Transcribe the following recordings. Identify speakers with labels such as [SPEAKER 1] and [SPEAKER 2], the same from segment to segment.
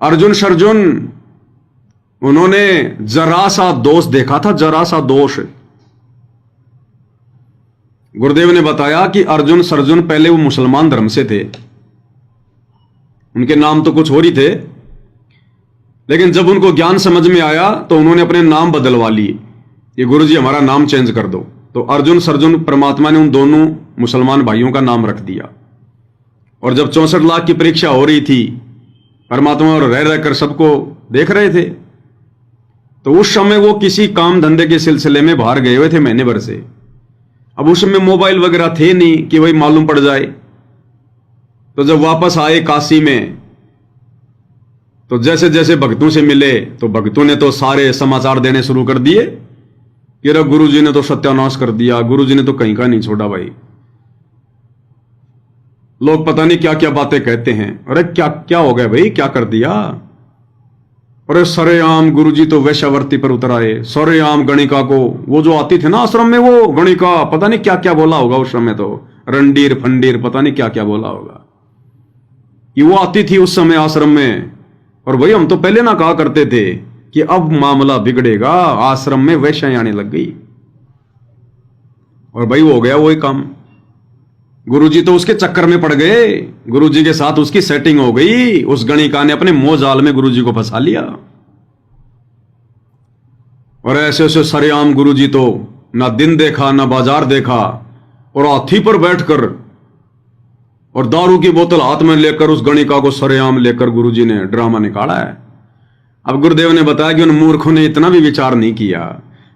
[SPEAKER 1] अर्जुन सर्जुन उन्होंने जरा सा दोष देखा था, जरा सा दोष। गुरुदेव ने बताया कि अर्जुन सर्जुन पहले वो मुसलमान धर्म से थे, उनके नाम तो कुछ और ही थे, लेकिन जब उनको ज्ञान समझ में आया तो उन्होंने अपने नाम बदलवा लिए कि गुरुजी हमारा नाम चेंज कर दो। तो अर्जुन सर्जुन परमात्मा ने उन दोनों मुसलमान भाइयों का नाम रख दिया। और जब 64 लाख की परीक्षा हो रही थी, परमात्मा और रह रहकर सबको देख रहे थे, तो उस समय वो किसी काम धंधे के सिलसिले में बाहर गए हुए थे महीने भर से। अब उस समय मोबाइल वगैरह थे नहीं कि वही मालूम पड़ जाए। तो जब वापस आए काशी में, तो जैसे जैसे भक्तों से मिले तो भक्तों ने तो सारे समाचार देने शुरू कर दिए कि रे गुरुजी ने तो सत्यानाश कर दिया, गुरुजी ने तो कहीं का नहीं छोड़ा भाई। लोग पता नहीं क्या क्या बातें कहते हैं। अरे क्या क्या हो गया भाई, क्या कर दिया? अरे सरेआम गुरुजी तो वैश्यावर्ती पर उतर आए, सरेआम गणिका को, वो जो आती थी ना आश्रम में, वो गणिका पता नहीं क्या क्या बोला होगा उस समय, तो रंडीर फंडीर पता नहीं क्या क्या बोला होगा कि वो आती थी उस समय आश्रम में। और भाई हम तो पहले ना कहा करते थे कि अब मामला बिगड़ेगा, आश्रम में वैश्याएं आने लग गई। और भाई वो हो गया वही काम। गुरुजी तो उसके चक्कर में पड़ गए, गुरुजी के साथ उसकी सेटिंग हो गई। उस गणिका ने अपने मोह जाल में गुरुजी को फंसा लिया। और ऐसे ऐसे सरेआम गुरुजी तो ना दिन देखा ना बाजार देखा, और हाथी पर बैठकर और दारू की बोतल हाथ में लेकर उस गणिका को सरेआम लेकर गुरुजी ने ड्रामा निकाला है। अब गुरुदेव ने बताया कि उन मूर्खों ने इतना भी विचार नहीं किया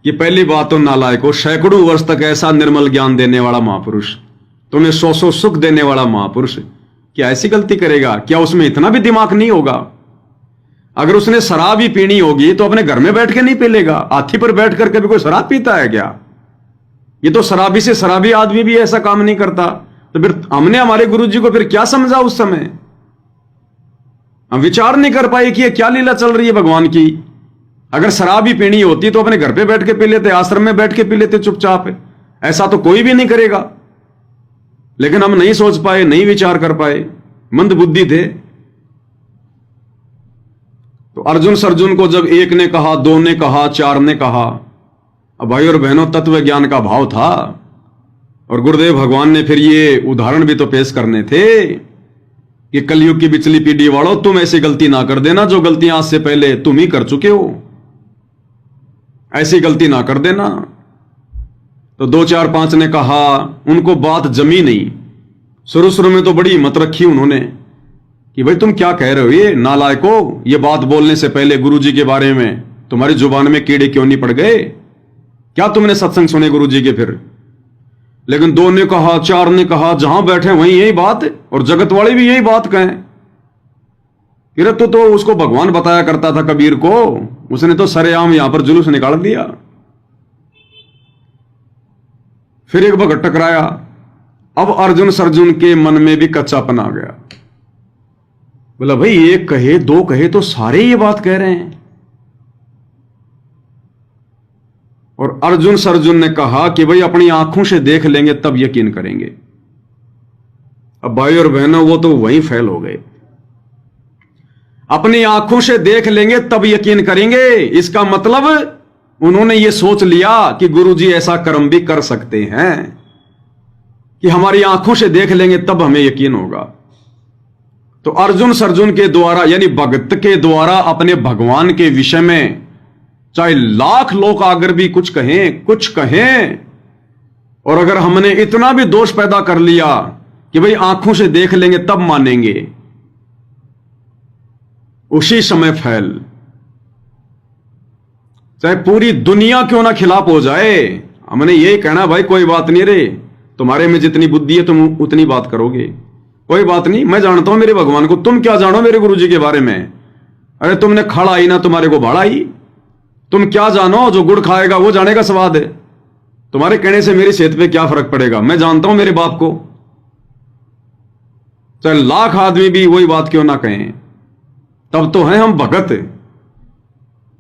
[SPEAKER 1] कि पहली बात तो नालायक को सैकड़ों वर्ष तक ऐसा निर्मल ज्ञान देने वाला महापुरुष, तुम्हें सौ सौ सुख देने वाला महापुरुष, क्या ऐसी गलती करेगा? क्या उसमें इतना भी दिमाग नहीं होगा? अगर उसने शराब ही पीनी होगी तो अपने घर में बैठ के नहीं पी लेगा। हाथी पर बैठ कर कभी कोई शराब पीता है क्या? ये तो शराबी से शराबी आदमी भी ऐसा काम नहीं करता। तो फिर हमने हमारे गुरुजी को फिर क्या समझा उस समय? हम विचार नहीं कर पाए कि ये क्या लीला चल रही है भगवान की। अगर शराब ही पीनी होती तो अपने घर पे बैठ के पी लेते, आश्रम में बैठ के पी लेते चुपचाप। ऐसा तो कोई भी नहीं करेगा, लेकिन हम नहीं सोच पाए, नहीं विचार कर पाए, मंद बुद्धि थे। तो अर्जुन सर्जुन को जब एक ने कहा, दो ने कहा, चार ने कहा, अब भाई और बहनों तत्व ज्ञान का भाव था। और गुरुदेव भगवान ने फिर ये उदाहरण भी तो पेश करने थे कि कलयुग की बिचली पीढ़ी वालों, तुम ऐसी गलती ना कर देना जो गलतियां आज से पहले तुम ही कर चुके हो। ऐसी गलती ना कर देना। तो दो चार पांच ने कहा, उनको बात जमी नहीं। शुरू शुरू में तो बड़ी हिम्मत रखी उन्होंने कि भाई तुम क्या कह रहे हो, ये नालायको, ये बात बोलने से पहले गुरुजी के बारे में तुम्हारी जुबान में कीड़े क्यों नहीं पड़ गए? क्या तुमने सत्संग सुने गुरुजी के फिर? लेकिन दो ने कहा, चार ने कहा, जहां बैठे वहीं यही बात, और जगत वाले भी यही बात कहें। फिर तो उसको भगवान बताया करता था कबीर को, उसने तो सरेआम यहां पर जुलूस निकाल दिया। फिर एक भगत टकराया। अब अर्जुन सर्जुन के मन में भी कच्चापन आ गया। बोला भाई एक कहे दो कहे तो सारे ये बात कह रहे हैं। और अर्जुन सर्जुन ने कहा कि भाई अपनी आंखों से देख लेंगे तब यकीन करेंगे। अब भाई और बहनों वो तो वहीं फेल हो गए। अपनी आंखों से देख लेंगे तब यकीन करेंगे, इसका मतलब उन्होंने ये सोच लिया कि गुरुजी ऐसा कर्म भी कर सकते हैं कि हमारी आंखों से देख लेंगे तब हमें यकीन होगा। तो अर्जुन सर्जुन के द्वारा यानी भगत के द्वारा अपने भगवान के विषय में चाहे लाख लोग अगर भी कुछ कहें, और अगर हमने इतना भी दोष पैदा कर लिया कि भाई आंखों से देख लेंगे तब मानेंगे, उसी समय फैल। चाहे पूरी दुनिया क्यों ना खिलाफ हो जाए, हमने यही कहना भाई कोई बात नहीं रे, तुम्हारे में जितनी बुद्धि है तुम उतनी बात करोगे, कोई बात नहीं, मैं जानता हूं मेरे भगवान को, तुम क्या जानो मेरे गुरुजी के बारे में? अरे तुमने खड़ा ही ना तुम्हारे को भाड़ा ही, तुम क्या जानो? जो गुड़ खाएगा वो जानेगा स्वाद है। तुम्हारे कहने से मेरी सेहत पे क्या फर्क पड़ेगा? मैं जानता हूं मेरे बाप को। चाहे लाख आदमी भी वही बात क्यों ना कहें, तब तो हैं हम भगत।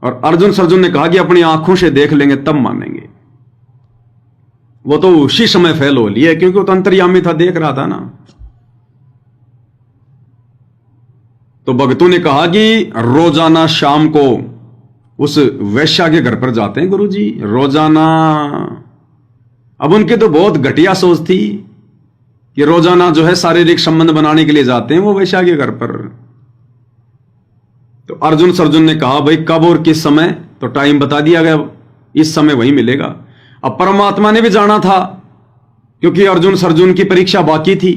[SPEAKER 1] और अर्जुन सर्जुन ने कहा कि अपनी आंखों से देख लेंगे तब मानेंगे। वो तो उसी समय फेल हो लिया क्योंकि वो तो अंतर्यामी था, देख रहा था ना। तो भक्तों ने कहा कि रोजाना शाम को उस वैश्या के घर पर जाते हैं गुरुजी, रोजाना। अब उनकी तो बहुत घटिया सोच थी कि रोजाना जो है शारीरिक संबंध बनाने के लिए जाते हैं वो वैश्या के घर पर। तो अर्जुन ने कहा भाई कब और किस समय, तो टाइम बता दिया गया, इस समय वही मिलेगा। अब परमात्मा ने भी जाना था क्योंकि अर्जुन की परीक्षा बाकी थी।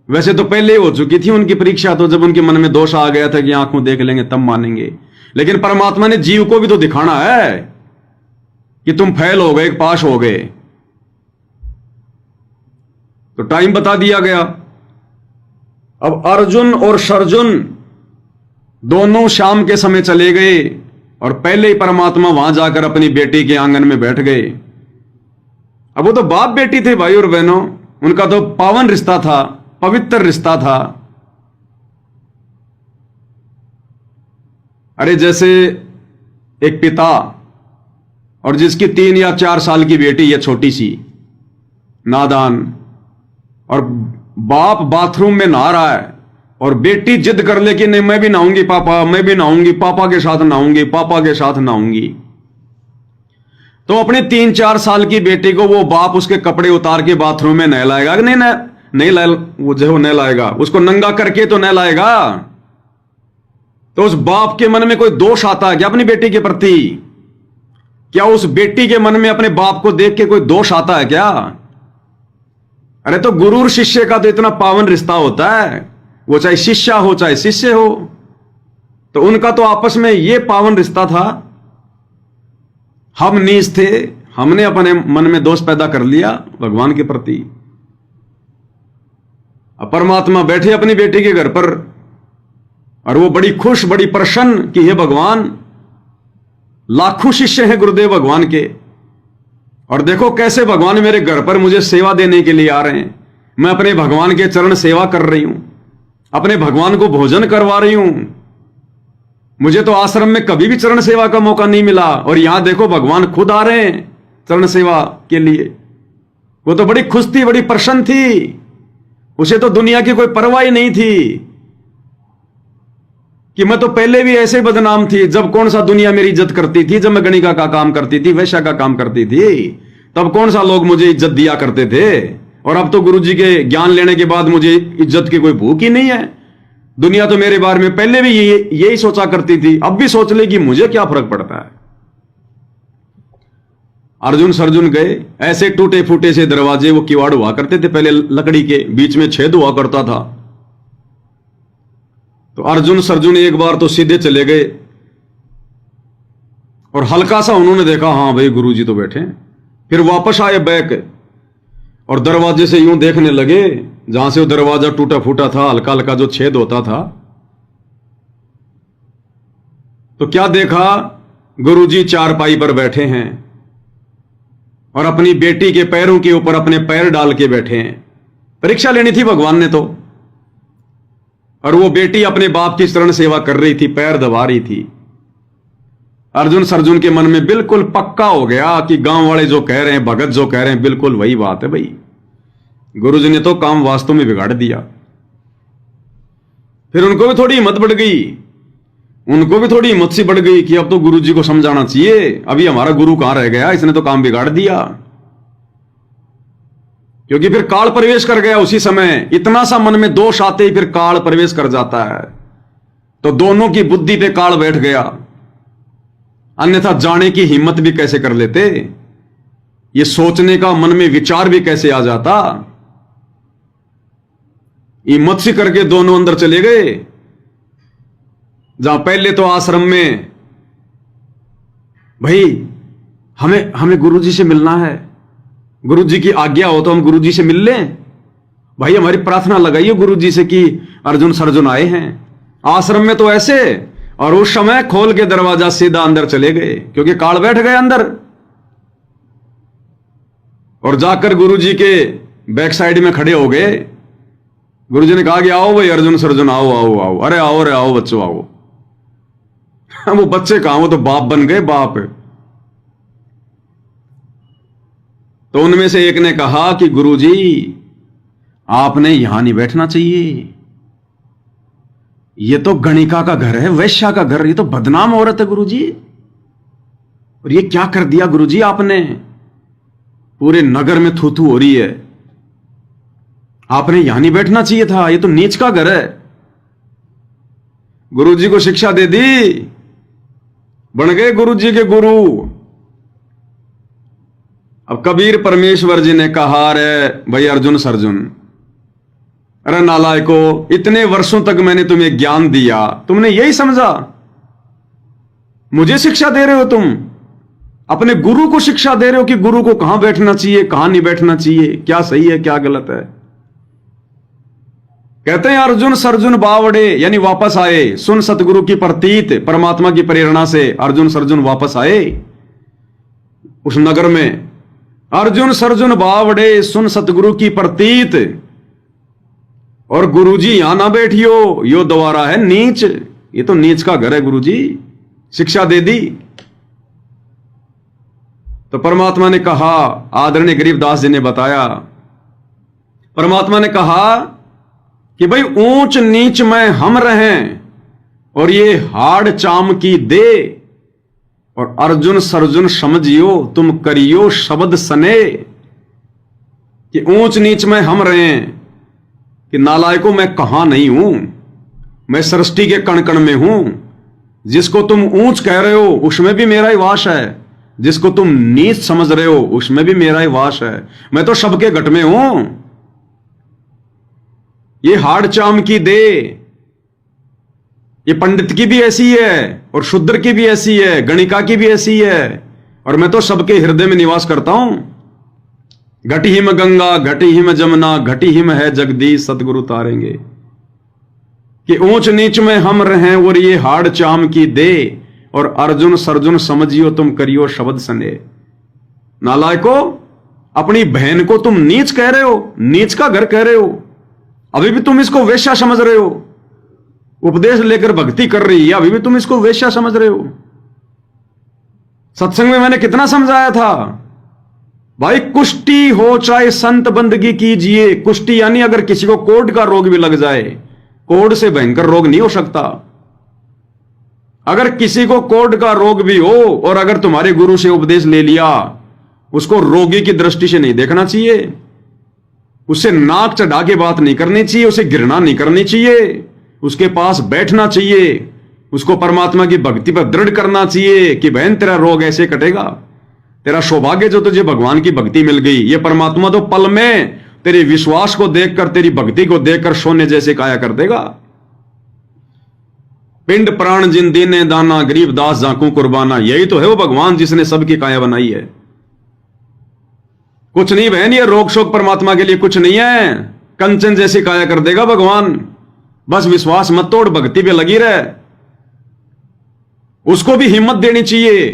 [SPEAKER 1] वैसे तो पहले हो चुकी थी उनकी परीक्षा, तो जब उनके मन में दोष आ गया था कि आंखों देख लेंगे तब मानेंगे, लेकिन परमात्मा ने जीव को भी तो दिखाना है कि तुम फेल हो गए, पास हो गए। तो टाइम बता दिया गया। अब अर्जुन और सर्जुन दोनों शाम के समय चले गए और पहले ही परमात्मा वहां जाकर अपनी बेटी के आंगन में बैठ गए। अब वो तो बाप बेटी थे भाई और बहनों, उनका तो पावन रिश्ता था, पवित्र रिश्ता था। अरे जैसे एक पिता और जिसकी 3 या 4 साल की बेटी है, छोटी सी नादान, और बाप बाथरूम में नहा रहा है और बेटी जिद कर ले कि नहीं मैं भी नहाऊंगी पापा, मैं भी नहाऊंगी, पापा के साथ नहाऊंगी, पापा के साथ नहाऊंगी। तो अपने 3-4 साल की बेटी को वो बाप उसके कपड़े उतार के बाथरूम में नहलाएगा? नहीं वो जो नहलाएगा, उसको नंगा करके तो नहलाएगा। तो उस बाप के मन में कोई दोष आता है क्या अपनी बेटी के प्रति? क्या उस बेटी के मन में अपने बाप को देख के कोई दोष आता है क्या? अरे तो गुरु और शिष्य का तो इतना पावन रिश्ता होता है, वो चाहे शिष्या हो चाहे शिष्य हो, तो उनका तो आपस में ये पावन रिश्ता था। हम नीच थे, हमने अपने मन में दोष पैदा कर लिया भगवान के प्रति। अब परमात्मा बैठे अपनी बेटी के घर पर और वो बड़ी खुश, बड़ी प्रसन्न कि हे भगवान, लाखों शिष्य हैं गुरुदेव भगवान के, और देखो कैसे भगवान मेरे घर पर मुझे सेवा देने के लिए आ रहे हैं। मैं अपने भगवान के चरण सेवा कर रही हूं, अपने भगवान को भोजन करवा रही हूं। मुझे तो आश्रम में कभी भी चरण सेवा का मौका नहीं मिला, और यहां देखो भगवान खुद आ रहे हैं चरण सेवा के लिए। वो तो बड़ी खुश थी, बड़ी प्रसन्न थी, उसे तो दुनिया की कोई परवाह ही नहीं थी कि मैं तो पहले भी ऐसे बदनाम थी। जब कौन सा दुनिया मेरी इज्जत करती थी, जब मैं गणिका का काम करती थी, वैश्या का काम करती थी, तब कौन सा लोग मुझे इज्जत दिया करते थे। और अब तो गुरुजी के ज्ञान लेने के बाद मुझे इज्जत की कोई भूख ही नहीं है। दुनिया तो मेरे बारे में पहले भी यही सोचा करती थी, अब भी सोच लेगी, मुझे क्या फर्क पड़ता है। अर्जुन गए, ऐसे टूटे फूटे से दरवाजे, वो किवाड़ हुआ करते थे पहले, लकड़ी के बीच में छेद हुआ करता था। तो अर्जुन एक बार तो सीधे चले गए और हल्का सा उन्होंने देखा, हां भाई गुरुजी तो बैठे हैं। फिर वापस आए बैक और दरवाजे से यूं देखने लगे जहां से वो दरवाजा टूटा फूटा था, हल्का हल्का जो छेद होता था। तो क्या देखा, गुरुजी चारपाई पर बैठे हैं और अपनी बेटी के पैरों के ऊपर अपने पैर डाल के बैठे हैं। परीक्षा लेनी थी भगवान ने तो, और वो बेटी अपने बाप की चरण सेवा कर रही थी, पैर दबा रही थी। अर्जुन के मन में बिल्कुल पक्का हो गया कि गांव वाले जो कह रहे हैं, भगत जो कह रहे हैं, बिल्कुल वही बात है भाई। गुरुजी ने तो काम वास्तव में बिगाड़ दिया। फिर उनको भी थोड़ी हिम्मत बढ़ गई, उनको भी थोड़ी हिम्मत सी बढ़ गई कि अब तो गुरुजी को समझाना चाहिए, अभी हमारा गुरु कहां रह गया, इसने तो काम बिगाड़ दिया। क्योंकि फिर काल प्रवेश कर गया उसी समय। इतना सा मन में दोष आते ही फिर काल प्रवेश कर जाता है। तो दोनों की बुद्धि पे काल बैठ गया, अन्यथा जाने की हिम्मत भी कैसे कर लेते, ये सोचने का मन में विचार भी कैसे आ जाता। हिम्मत सी करके दोनों अंदर चले गए, जहां पहले तो आश्रम में भाई हमें गुरुजी से मिलना है, गुरुजी की आज्ञा हो तो हम गुरुजी से मिल लें, भाई हमारी प्रार्थना लगाइए गुरुजी से कि अर्जुन आए हैं। आश्रम में तो ऐसे, और उस समय खोल के दरवाजा सीधा अंदर चले गए क्योंकि काल बैठ गए अंदर। और जाकर गुरुजी के बैक साइड में खड़े हो गए। गुरुजी ने कहा कि आओ भाई अर्जुन आओ आओ आओ, अरे आओ बच्चों आओ। वो बच्चे कहां, वो तो बाप बन गए, बाप। तो उनमें से एक ने कहा कि गुरुजी आपने यहां नहीं बैठना चाहिए, ये तो गणिका का घर है, वैश्या का घर, ये तो बदनाम औरत है गुरुजी। और ये क्या कर दिया गुरुजी आपने? पूरे नगर में थू थू हो रही है। आपने यहां नहीं बैठना चाहिए था, ये तो नीच का घर है। गुरुजी को शिक्षा दे दी, बन गए गुरुजी के गुरु। अब कबीर परमेश्वर जी ने कहा, अरे भाई अर्जुन सरजुन, अरे नालायको, इतने वर्षों तक मैंने तुम्हें ज्ञान दिया, तुमने यही समझा? मुझे शिक्षा दे रहे हो तुम? अपने गुरु को शिक्षा दे रहे हो कि गुरु को कहां बैठना चाहिए, कहां नहीं बैठना चाहिए, क्या सही है क्या गलत है। कहते हैं अर्जुन सरजुन बावड़े, यानी वापस आए। सुन सतगुरु की प्रतीत, परमात्मा की प्रेरणा से अर्जुन सरजुन वापस आए उस नगर में। अर्जुन सरजुन बावड़े, सुन सतगुरु की प्रतीत। और गुरुजी यहां ना बैठियो, यो द्वारा है नीच, ये तो नीच का घर है गुरुजी। शिक्षा दे दी। तो परमात्मा ने कहा, आदरणीय गरीबदास जी ने बताया, परमात्मा ने कहा कि भाई ऊंच नीच में हम रहें और ये हाड़ चाम की दे, और अर्जुन सरजुन समझियो तुम करियो शब्द सने। कि ऊंच नीच में हम रहें, कि नालायकों मैं कहां नहीं हूं, मैं सृष्टि के कण कण में हूं। जिसको तुम ऊंच कह रहे हो उसमें भी मेरा ही वास है, जिसको तुम नीच समझ रहे हो उसमें भी मेरा ही वास है। मैं तो सबके घट में हूं। ये हाड़ चाम की दे, ये पंडित की भी ऐसी है और शूद्र की भी ऐसी है, गणिका की भी ऐसी है, और मैं तो सबके हृदय में निवास करता हूं। घटी हिम गंगा, घटी हिम जमुना, घटी हिम है जगदीश, सतगुरु तारेंगे। कि ऊंच नीच में हम रहें और ये हाड़ चाम की दे, और अर्जुन सरजुन समझियो तुम करियो शब्द सने। नालायको, अपनी बहन को तुम नीच कह रहे हो, नीच का घर कह रहे हो, अभी भी तुम इसको वेश्या समझ रहे हो। उपदेश लेकर भक्ति कर रही है, अभी भी तुम इसको वेश्या समझ रहे हो। सत्संग में मैंने कितना समझाया था, भाई कुष्ठी हो चाहे संत बंदगी कीजिए। कुष्ठी यानी अगर किसी को कोढ़ का रोग भी लग जाए, कोढ़ से भयंकर रोग नहीं हो सकता। अगर किसी को कोढ़ का रोग भी हो और अगर तुम्हारे गुरु से उपदेश ले लिया, उसको रोगी की दृष्टि से नहीं देखना चाहिए, उससे नाक चढ़ा के बात नहीं करनी चाहिए, उसे घृणा नहीं करनी चाहिए, उसके पास बैठना चाहिए, उसको परमात्मा की भक्ति पर दृढ़ करना चाहिए कि बहन तेरा रोग ऐसे कटेगा। तेरा सौभाग्य जो तुझे भगवान की भक्ति मिल गई। ये परमात्मा तो पल में तेरे विश्वास को देखकर, तेरी भक्ति को देखकर सोने जैसे काया कर देगा। पिंड प्राण जिन दीने दाना, गरीब दास जाकू कुर्बाना, यही तो है वो भगवान जिसने सबकी काया बनाई है। कुछ नहीं बहन, ये रोग शोक परमात्मा के लिए कुछ नहीं है, कंचन जैसी काया कर देगा भगवान। बस विश्वास मत तोड़, भक्ति पे लगी रहे। उसको भी हिम्मत देनी चाहिए।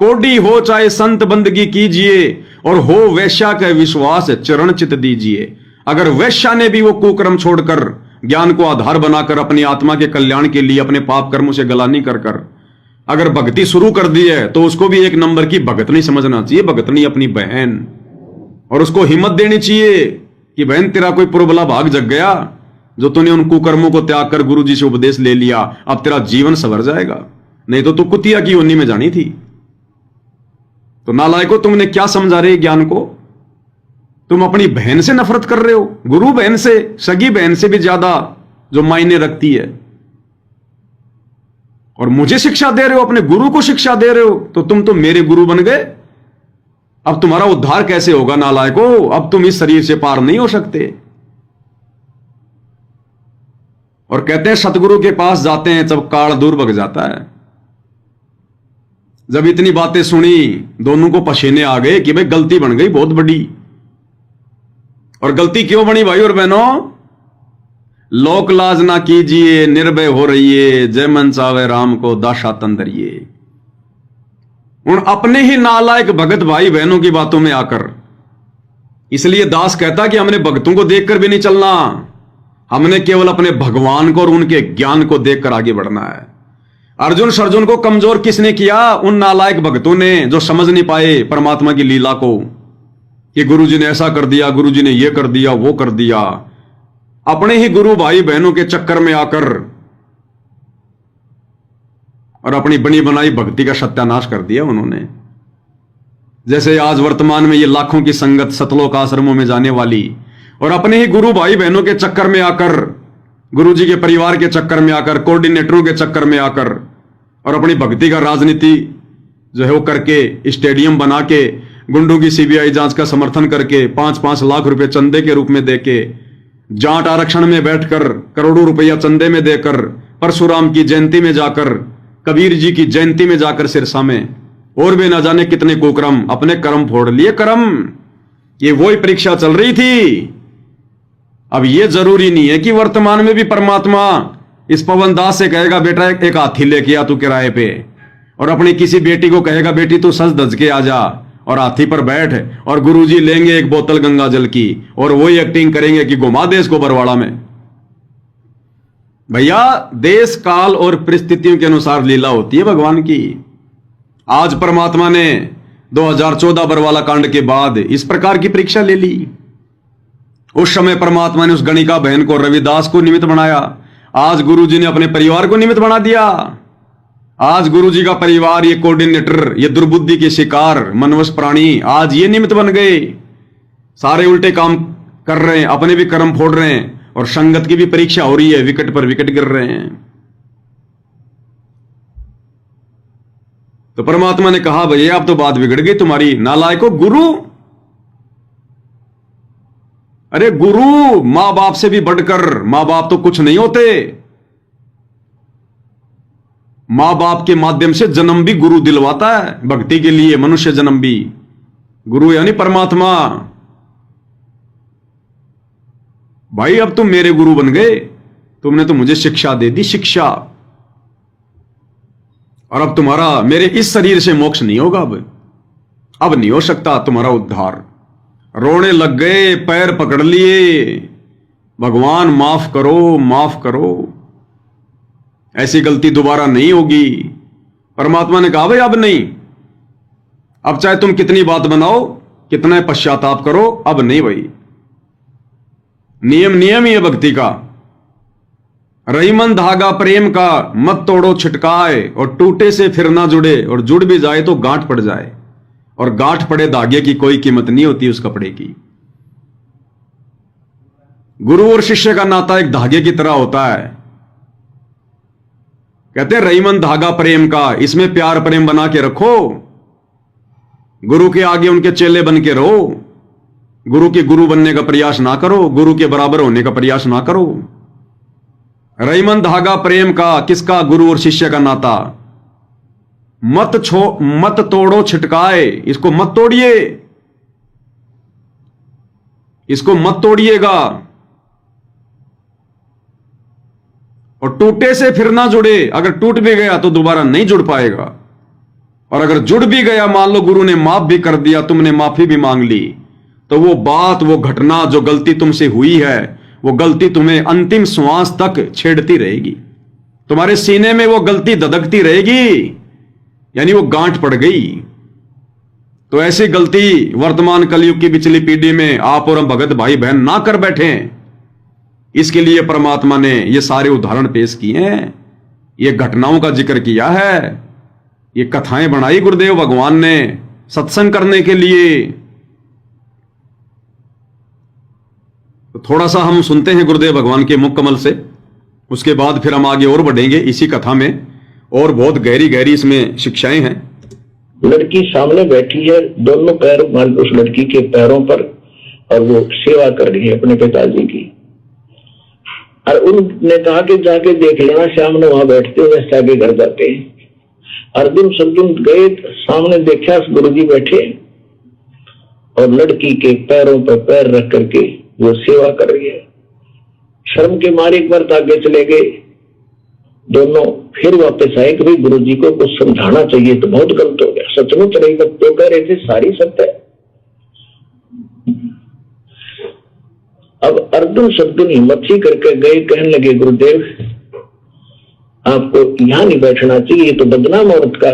[SPEAKER 1] कोडी हो चाहे संत बंदगी कीजिए, और हो वैश्या का विश्वास चरण चित दीजिए। अगर वैश्या ने भी वो कुकर्म छोड़कर ज्ञान को आधार बनाकर अपनी आत्मा के कल्याण के लिए अपने पाप कर्मों से गला नहीं कर कर अगर भक्ति शुरू कर दी है, तो उसको भी एक नंबर की भगतनी समझना चाहिए, भगतनी अपनी बहन। और उसको हिम्मत देनी चाहिए कि बहन तेरा कोई पुरबला भाग जग गया, जो तूने उन कुकर्मों को त्याग कर गुरु जी से उपदेश ले लिया, अब तेरा जीवन संवर जाएगा, नहीं तो तू कुतिया की योनि में जानी थी। तो नालायको, तुमने क्या समझा रहे ज्ञान को? तुम अपनी बहन से नफरत कर रहे हो, गुरु बहन से, सगी बहन से भी ज्यादा जो मायने रखती है, और मुझे शिक्षा दे रहे हो, अपने गुरु को शिक्षा दे रहे हो। तो तुम तो मेरे गुरु बन गए। अब तुम्हारा उद्धार कैसे होगा नालायको? अब तुम इस शरीर से पार नहीं हो सकते। और कहते हैं सतगुरु के पास जाते हैं जब काल दूर भग जाता है। जब इतनी बातें सुनी, दोनों को पसीने आ गए कि भाई गलती बन गई बहुत बड़ी। और गलती क्यों बनी भाई और बहनों? लोक लाज ना कीजिए, निर्भय हो रहिए, जय मन चावे राम को दाशा तंदरिए। उन अपने ही नालायक भगत भाई बहनों की बातों में आकर, इसलिए दास कहता कि हमने भक्तों को देखकर भी नहीं चलना, हमने केवल अपने भगवान को और उनके ज्ञान को देखकर आगे बढ़ना है। अर्जुन सर्जुन को कमजोर किसने किया? उन नालायक भक्तों ने, जो समझ नहीं पाए परमात्मा की लीला को, कि गुरुजी ने ऐसा कर दिया, गुरुजी ने ये कर दिया, वो कर दिया। अपने ही गुरु भाई बहनों के चक्कर में आकर और अपनी बनी बनाई भक्ति का सत्यानाश कर दिया उन्होंने। जैसे आज वर्तमान में ये लाखों की संगत सतलोक आश्रमों में जाने वाली और अपने ही गुरु भाई बहनों के चक्कर में आकर, गुरु जी के परिवार के चक्कर में आकर, कोऑर्डिनेटरों के चक्कर में आकर और अपनी भक्ति का राजनीति जो है वो करके, स्टेडियम बना के, गुंडों की सीबीआई जांच का समर्थन करके 5-5 लाख रुपए चंदे के रूप में देके, जाट आरक्षण में बैठकर करोड़ों रुपया चंदे में देकर, परशुराम की जयंती में जाकर, कबीर जी की जयंती में जाकर सिरसा में, और भी ना जाने कितने कुकर्म, अपने कर्म फोड़ लिए कर्म। ये वही परीक्षा चल रही थी। अब ये जरूरी नहीं है कि वर्तमान में भी परमात्मा इस पवन दास से कहेगा बेटा एक हाथी लेके आ तू किराए पे, और अपनी किसी बेटी को कहेगा बेटी तू सज धज के आ जा और हाथी पर बैठ, और गुरुजी लेंगे एक बोतल गंगा जल की और वही एक्टिंग करेंगे कि घुमा दे इसको बरवाड़ा में। भैया देश काल और परिस्थितियों के अनुसार लीला होती है भगवान की। आज परमात्मा ने 2014 बरवाला कांड के बाद इस प्रकार की परीक्षा ले ली। उस समय परमात्मा ने उस गणिका बहन को, रविदास को निमित्त बनाया। आज गुरुजी ने अपने परिवार को निमित्त बना दिया। आज गुरुजी का परिवार, ये कोऑर्डिनेटर, ये दुर्बुद्धि के शिकार मनवश प्राणी, आज ये निमित्त बन गए। सारे उल्टे काम कर रहे हैं, अपने भी कर्म फोड़ रहे हैं और संगत की भी परीक्षा हो रही है, विकेट पर विकेट गिर रहे हैं। तो परमात्मा ने कहा भैया अब तो बात बिगड़ गई तुम्हारी, नालायको। गुरु, अरे गुरु मां बाप से भी बढ़कर, मां बाप तो कुछ नहीं होते। मां बाप के माध्यम से जन्म भी गुरु दिलवाता है भक्ति के लिए, मनुष्य जन्म भी। गुरु यानी परमात्मा। भाई अब तुम मेरे गुरु बन गए, तुमने तो मुझे शिक्षा दे दी, शिक्षा। और अब तुम्हारा मेरे इस शरीर से मोक्ष नहीं होगा। अब नहीं हो सकता तुम्हारा उद्धार। रोने लग गए, पैर पकड़ लिए, भगवान माफ करो, माफ करो, ऐसी गलती दोबारा नहीं होगी। परमात्मा ने कहा भाई अब नहीं, अब चाहे तुम कितनी बात बनाओ, कितना पश्चाताप करो, अब नहीं भाई। नियम नियम ही है भक्ति का। रहीमन धागा प्रेम का, मत तोड़ो छिटकाए, और टूटे से फिर ना जुड़े, और जुड़ भी जाए तो गांठ पड़ जाए, और गांठ पड़े धागे की कोई कीमत नहीं होती उस कपड़े की। गुरु और शिष्य का नाता एक धागे की तरह होता है। कहते हैं रहीमन धागा प्रेम का, इसमें प्यार प्रेम बना के रखो। गुरु के आगे उनके चेले बन के रहो। गुरु के गुरु बनने का प्रयास ना करो, गुरु के बराबर होने का प्रयास ना करो। रहीमन धागा प्रेम का, किसका? गुरु और शिष्य का नाता। मत तोड़ो छिटकाए, इसको मत तोड़िए, इसको मत तोड़िएगा। और टूटे से फिर ना जुड़े, अगर टूट भी गया तो दोबारा नहीं जुड़ पाएगा। और अगर जुड़ भी गया, मान लो गुरु ने माफ भी कर दिया, तुमने माफी भी मांग ली, तो वो बात, वो घटना, जो गलती तुमसे हुई है, वो गलती तुम्हें अंतिम श्वास तक छेड़ती रहेगी। तुम्हारे सीने में वो गलती धधकती रहेगी, यानी वो गांठ पड़ गई। तो ऐसी गलती वर्तमान कलयुग की पिछली पीढ़ी में आप और हम भगत भाई बहन ना कर बैठे। इसके लिए परमात्मा ने ये सारे उदाहरण पेश किए हैं, ये घटनाओं का जिक्र किया है, ये कथाएं बनाई गुरुदेव भगवान ने सत्संग करने के लिए। तो थोड़ा सा हम सुनते हैं गुरुदेव भगवान के मुख कमल से, उसके बाद फिर हम आगे और बढ़ेंगे इसी कथा में, और बहुत गहरी गहरी इसमें शिक्षाएं हैं।
[SPEAKER 2] लड़की सामने बैठी है, दोनों पैर उस लड़की के पैरों पर, और वो सेवा कर रही है अपने पिताजी की। और उनने कहा कि जाके देख लेना, श्याम ने वहां बैठते हुए आगे घर जाते हैं। अर्जुन सज्जुन गए, सामने देखा गुरुजी बैठे और लड़की के पैरों पर पैर रख करके वो सेवा कर रही है। शर्म के मारे एक बार आगे चले गए दोनों, फिर वापस आए कि भाई गुरुजी को कुछ समझाना चाहिए, तो बहुत गलत हो गया। सचमुच रही बात तो कह रहे थे, सारी सत्य है। अब अर्जुन सद्गुण हिम्मत ही करके गए, कहने लगे गुरुदेव आपको यहां नहीं बैठना चाहिए, तो बदनाम औरत का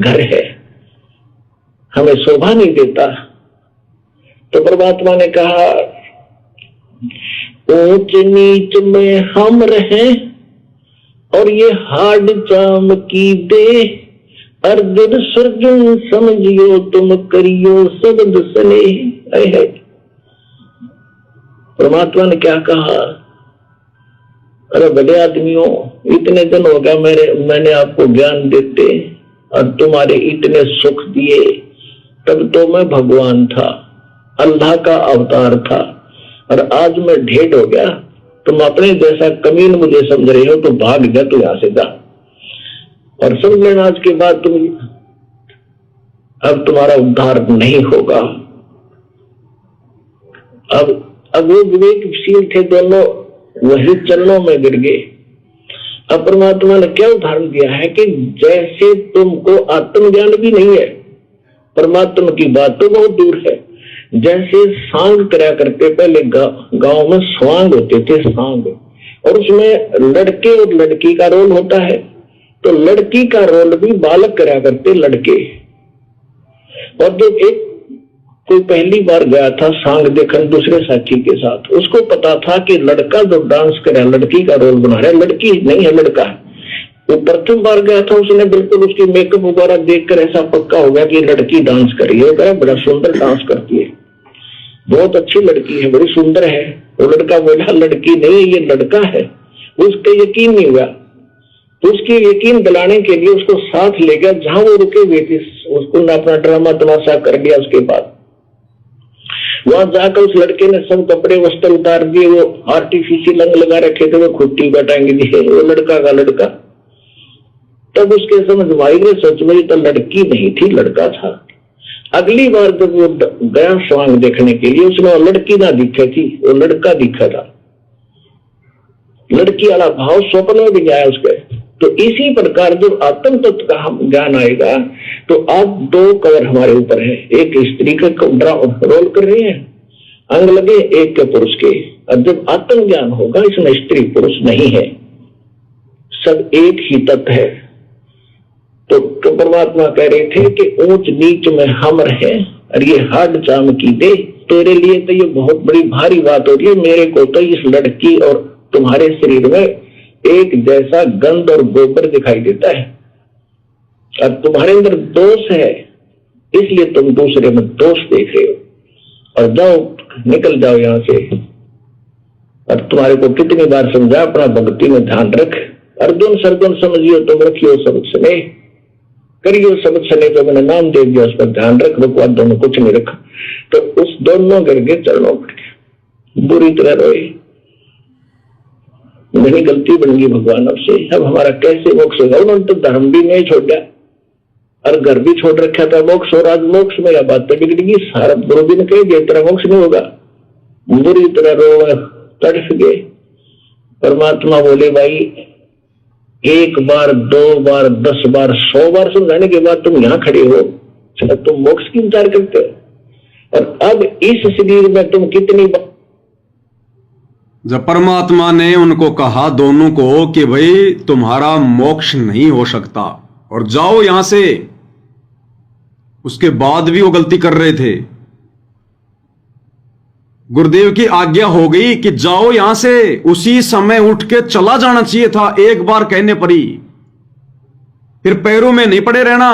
[SPEAKER 2] घर है, हमें शोभा नहीं देता। तो परमात्मा ने कहा ऊंच नीच में हम रहें और ये हाड चाम की दे अर्जुन सर्जुन समझियो तुम करियो शब्द सने। है परमात्मा ने क्या कहा, अरे बड़े आदमियों, इतने दिन हो गया मैंने आपको ज्ञान देते और तुम्हारे इतने सुख दिए, तब तो मैं भगवान था, अल्लाह का अवतार था, और आज मैं ढेर हो गया, तुम अपने जैसा कमीन मुझे समझ रहे हो, तो भाग गया, तू यहां से जा और समझ लेना आज के बाद अब तुम्हारा उद्धार नहीं होगा। अब वो विवेकशील थे दोनों, वही चरणों में गिर गए। अब परमात्मा ने क्या उदाहरण दिया है कि जैसे तुमको आत्मज्ञान भी नहीं है, परमात्मा की बात तो बहुत दूर है, जैसे सांग करा करते, पहले गांव में स्वांग होते थे, सांग, और उसमें लड़के और लड़की का रोल होता है, तो लड़की का रोल भी बालक करा करते लड़के। और जब एक कोई पहली बार गया था सांग देखने दूसरे साथी के साथ, उसको पता था कि लड़का जो डांस करे लड़की का रोल बना रहा है, लड़की नहीं है लड़का है। वो प्रथम बार गया था, उसने बिल्कुल उसकी मेकअप वगैरह देखकर ऐसा पक्का हो गया कि लड़की डांस कर रही है, बड़ा सुंदर डांस करती है, बहुत अच्छी लड़की है, बड़ी सुंदर है। वो लड़का बोला लड़की नहीं है, ये लड़का है। उसके यकीन नहीं हुआ, तो उसकी यकीन दिलाने के लिए उसको साथ ले गया जहां वो रुके हुए थे, उसको अपना ड्रामा तमाशा कर लिया। उसके बाद वहां जाकर उस लड़के ने सब कपड़े वस्त्र उतार दिए, वो आर्टिफिशियल रंग लगा रखे थे, वो खुट्टी बटाएंगे दिए, वो लड़का का लड़का। तब उसके समझ में आई, सच में तो लड़की नहीं थी, लड़का था। अगली बार जब वो गया स्वांग देखने के लिए, उसने लड़की ना दिखे थी, वो लड़का दिखा था। लड़की वाला भाव स्वप्न में भी आया उसके। तो इसी प्रकार जब आत्म तत्व का हम ज्ञान आएगा, तो आज दो कवर हमारे ऊपर है, एक स्त्री का रोल कर रही है, अंग लगे एक के पुरुष के। और जब आत्म ज्ञान होगा, इसमें स्त्री पुरुष नहीं है, सब एक ही तत्व है। तो परमात्मा कह रहे थे कि ऊंच नीच में हम रहे, और ये हाड चाम की दे, तेरे लिए तो ये बहुत बड़ी भारी बात हो रही है। मेरे को तो इस लड़की और तुम्हारे शरीर में एक जैसा गंध और गोबर दिखाई देता है, और तुम्हारे अंदर दोष है, इसलिए तुम दूसरे में दोष देख रहे हो। और जाओ, निकल जाओ यहां से। और तुम्हारे को कितनी बार समझा, अपना भक्ति में ध्यान रख, अर्जुन सर्जुन समझियो तुम रखियो सब स्नेह, करियो सब स्नेह, जो मैंने नाम दे दिया उस पर ध्यान रख, भगवान दोनों कुछ नहीं रखा। तो उस दोनों गिर गए चरणों पर, बुरी तरह रोए, मेरी गलती बन गई भगवान अब से, अब हमारा कैसे मोक्ष होगा। उन्होंने तो धर्म भी नहीं छोड़ा और घर भी छोड़ रखा था, मोक्ष और आज मोक्ष में यह बात तो बिगड़ गई। सारा गुरु जी ने कह दिया तेरा मोक्ष नहीं होगा, बुरी तरह रो तड़फ गए। परमात्मा बोले भाई, एक बार, दो बार, 10 बार, 100 बार समझाने के बाद तुम यहाँ खड़े हो, तुम मोक्ष की विचार करते हो। और अब इस शरीर में तुम कितनी बार।
[SPEAKER 1] जब परमात्मा ने उनको कहा दोनों को कि भाई तुम्हारा मोक्ष नहीं हो सकता और जाओ यहां से, उसके बाद भी वो गलती कर रहे थे। गुरुदेव की आज्ञा हो गई कि जाओ यहां से, उसी समय उठ के चला जाना चाहिए था, एक बार कहने पर ही। फिर पैरों में नहीं पड़े रहना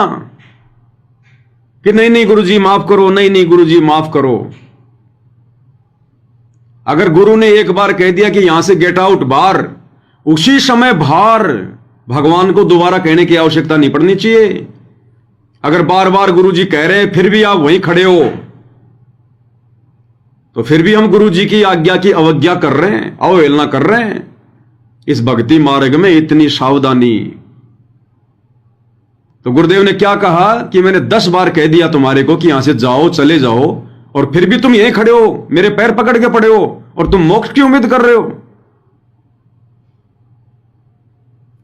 [SPEAKER 1] कि नहीं नहीं गुरुजी माफ करो, नहीं नहीं गुरुजी माफ करो। अगर गुरु ने एक बार कह दिया कि यहां से गेट आउट बाहर, उसी समय बाहर, भगवान को दोबारा कहने की आवश्यकता नहीं पड़नी चाहिए। अगर बार बार गुरुजी कह रहे हैं फिर भी आप वहीं खड़े हो, तो फिर भी हम गुरुजी की आज्ञा की अवज्ञा कर रहे हैं, अवहेलना कर रहे हैं। इस भक्ति मार्ग में इतनी सावधानी। तो गुरुदेव ने क्या कहा कि मैंने 10 बार कह दिया तुम्हारे को कि यहां से जाओ, चले जाओ, और फिर भी तुम यहीं खड़े हो, मेरे पैर पकड़ के पड़े हो, और तुम मोक्ष की उम्मीद कर रहे हो।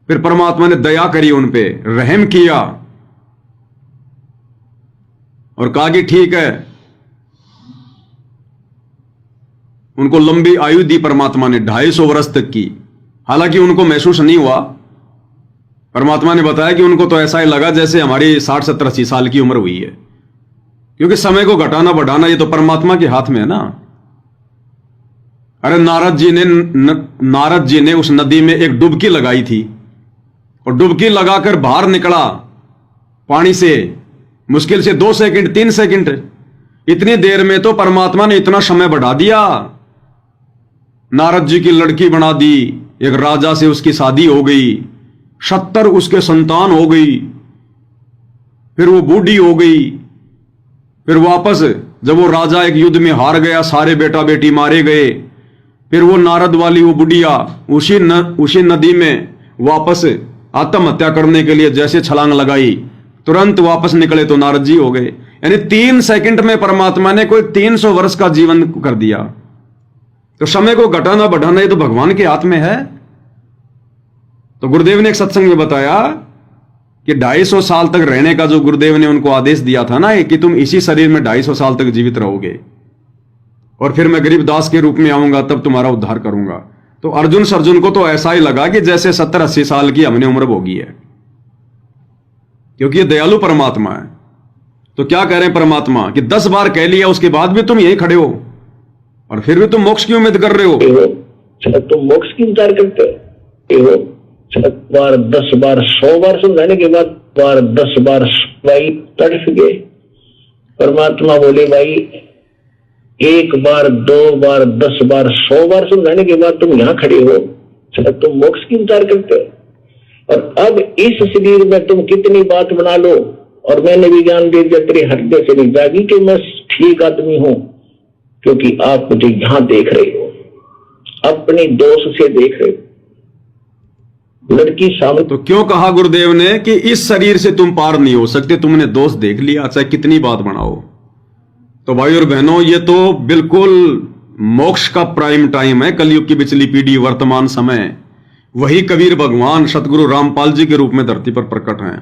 [SPEAKER 1] फिर परमात्मा ने दया करी, उन पे रहम किया और कहा कि ठीक है। उनको लंबी आयु दी परमात्मा ने, 250 वर्ष तक की। हालांकि उनको महसूस नहीं हुआ। परमात्मा ने बताया कि उनको तो ऐसा ही लगा जैसे हमारी 60, 70, 80 साल की उम्र हुई है, क्योंकि समय को घटाना बढ़ाना ये तो परमात्मा के हाथ में है ना। अरे नारद जी ने उस नदी में एक डुबकी लगाई थी, और डुबकी लगाकर बाहर निकला पानी से, मुश्किल से 2 सेकंड 3 सेकंड, इतनी देर में तो परमात्मा ने इतना समय बढ़ा दिया। नारद जी की लड़की बना दी, एक राजा से उसकी शादी हो गई, 70 उसके संतान हो गई, फिर वो बूढ़ी हो गई, फिर वापस जब वो राजा एक युद्ध में हार गया, सारे बेटा बेटी मारे गए, फिर वो नारद वाली वो बुढ़िया उसी नदी में वापस आत्महत्या करने के लिए जैसे छलांग लगाई, तुरंत वापस निकले तो नारद जी हो गए। यानी 3 सेकंड में परमात्मा ने कोई 300 वर्ष का जीवन कर दिया। तो समय को घटाना बढ़ाना ये तो भगवान के हाथ में है। तो गुरुदेव ने एक सत्संग में बताया कि 250 साल तक रहने का जो गुरुदेव ने उनको आदेश दिया था ना कि तुम इसी शरीर में 250 साल तक जीवित रहोगे और फिर मैं गरीबदास के रूप में आऊंगा तब तुम्हारा उद्धार करूंगा। तो अर्जुन को तो ऐसा ही लगा कि जैसे 70-80 साल की हमने उम्र भोगी है, क्योंकि ये दयालु परमात्मा है। तो क्या कह रहे हैं परमात्मा कि 10 बार कह लिया, उसके बाद भी तुम यही खड़े हो और फिर भी तुम मोक्ष की उम्मीद कर रहे हो।
[SPEAKER 2] तुम मोक्ष की इंतजार करते हो। 7 बार 10 बार 100 बार समझाने के बाद 10 बार भाई तड़फ गए। परमात्मा बोले भाई 1 बार 2 बार 10 बार 100 बार समझाने के बाद तुम यहाँ खड़े हो, तुम मोक्ष की इंतजार करते हो। और अब इस शरीर में तुम कितनी बात बना लो, और मैंने भी ज्ञान दे दिया तेरे हृदय से नहीं जागी कि मैं ठीक आदमी हूं, क्योंकि आप मुझे यहां देख रहे हो, अपने दोष से देख रहे हो। लड़की सामने
[SPEAKER 1] तो क्यों कहा गुरुदेव ने कि इस शरीर से तुम पार नहीं हो सकते, तुमने दोष देख लिया, चाहे कितनी बात बनाओ। तो भाई और बहनों, ये तो बिल्कुल मोक्ष का प्राइम टाइम है, कलयुग की पिछली पीढ़ी, वर्तमान समय। वही कबीर भगवान सतगुरु रामपाल जी के रूप में धरती पर प्रकट हैं।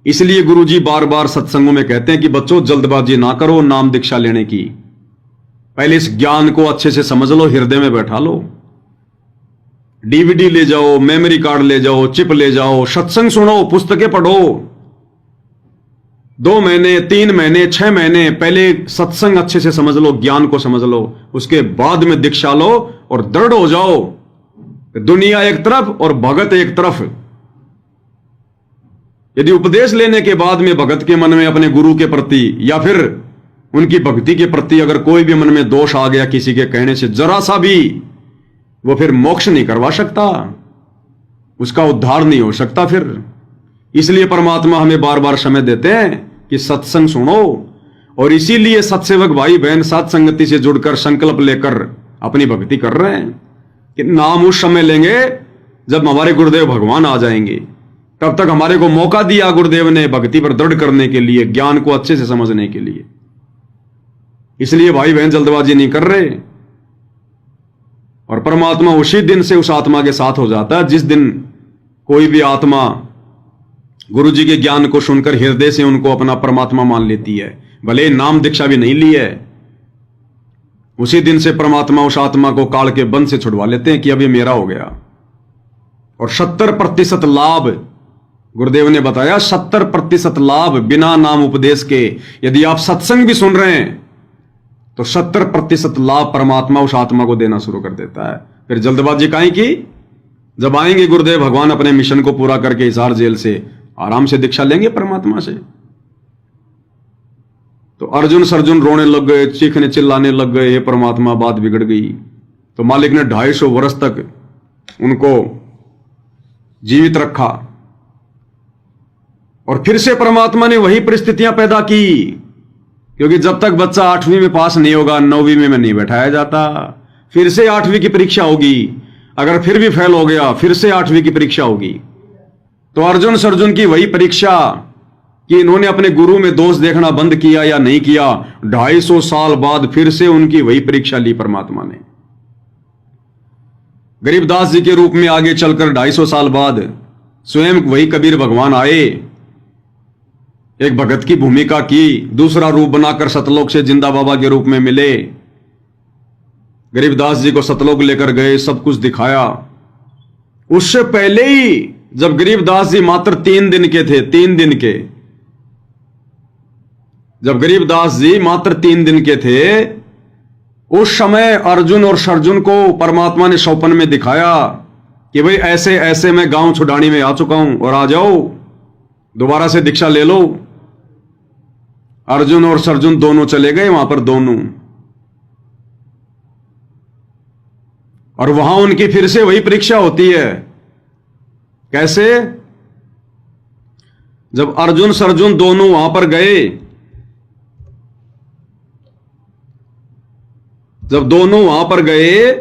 [SPEAKER 1] इसलिए गुरु जी बार बार सत्संगों में कहते हैं कि बच्चों जल्दबाजी ना करो नाम दीक्षा लेने की, पहले इस ज्ञान को अच्छे से समझ लो, हृदय में बैठा लो। डीवीडी ले जाओ, मेमोरी कार्ड ले जाओ, चिप ले जाओ, सत्संग सुनो, पुस्तकें पढ़ो। 2 महीने 3 महीने 6 महीने पहले सत्संग अच्छे से समझ लो, ज्ञान को समझ लो, उसके बाद में दीक्षा लो और दृढ़ हो जाओ। दुनिया एक तरफ और भगत एक तरफ। यदि उपदेश लेने के बाद में भगत के मन में अपने गुरु के प्रति या फिर उनकी भक्ति के प्रति अगर कोई भी मन में दोष आ गया किसी के कहने से जरा सा भी, वो फिर मोक्ष नहीं करवा सकता, उसका उद्धार नहीं हो सकता फिर। इसलिए परमात्मा हमें बार बार समय देते हैं कि सत्संग सुनो, और इसीलिए सत्सेवक भाई बहन साथ संगति से जुड़कर संकल्प लेकर अपनी भक्ति कर रहे हैं कि नाम उस समय लेंगे जब हमारे गुरुदेव भगवान आ जाएंगे। तब तक हमारे को मौका दिया गुरुदेव ने भक्ति पर दृढ़ करने के लिए, ज्ञान को अच्छे से समझने के लिए। इसलिए भाई बहन जल्दबाजी नहीं कर रहे, और परमात्मा उसी दिन से उस आत्मा के साथ हो जाता है जिस दिन कोई भी आत्मा गुरु जी के ज्ञान को सुनकर हृदय से उनको अपना परमात्मा मान लेती है, भले नाम दीक्षा भी नहीं ली है। उसी दिन से परमात्मा उस आत्मा को काल के बंध से छुड़वा लेते हैं कि अब ये मेरा हो गया। और 70% लाभ गुरुदेव ने बताया, 70% लाभ बिना नाम उपदेश के। यदि आप सत्संग भी सुन रहे हैं तो 70% लाभ परमात्मा उस आत्मा को देना शुरू कर देता है। फिर जल्दबाजी काहे की? जब आएंगे गुरुदेव भगवान अपने मिशन को पूरा करके हिसार जेल से, आराम से दीक्षा लेंगे परमात्मा से। तो अर्जुन सरजुन रोने लग गए, चीखने चिल्लाने लग गए, हे परमात्मा बात बिगड़ गई। तो मालिक ने 250 वर्ष तक उनको जीवित रखा, और फिर से परमात्मा ने वही परिस्थितियां पैदा की, क्योंकि जब तक बच्चा 8वीं में पास नहीं होगा 9वीं में नहीं बैठाया जाता। फिर से 8वीं की परीक्षा होगी, अगर फिर भी फेल हो गया फिर से 8वीं की परीक्षा होगी। तो अर्जुन सरजुन की वही परीक्षा कि इन्होंने अपने गुरु में दोष देखना बंद किया या नहीं किया। 250 साल बाद फिर से उनकी वही परीक्षा ली परमात्मा ने। गरीबदास जी के रूप में आगे चलकर 250 साल बाद स्वयं वही कबीर भगवान आए, एक भगत की भूमिका की, दूसरा रूप बनाकर सतलोक से जिंदा बाबा के रूप में मिले। गरीबदास जी को सतलोक लेकर गए, सब कुछ दिखाया। उससे पहले ही जब गरीबदास जी मात्र 3 दिन के थे, 3 दिन के, जब गरीबदास जी मात्र 3 दिन के थे, उस समय अर्जुन और सरजुन को परमात्मा ने स्वप्न में दिखाया कि भाई ऐसे ऐसे मैं गांव छुडानी में आ चुका हूं और आ जाओ, दोबारा से दीक्षा ले लो। अर्जुन और सर्जुन दोनों चले गए वहां पर दोनों, और वहां उनकी फिर से वही परीक्षा होती है। कैसे? जब अर्जुन सर्जुन दोनों वहां पर गए, जब दोनों वहां पर गए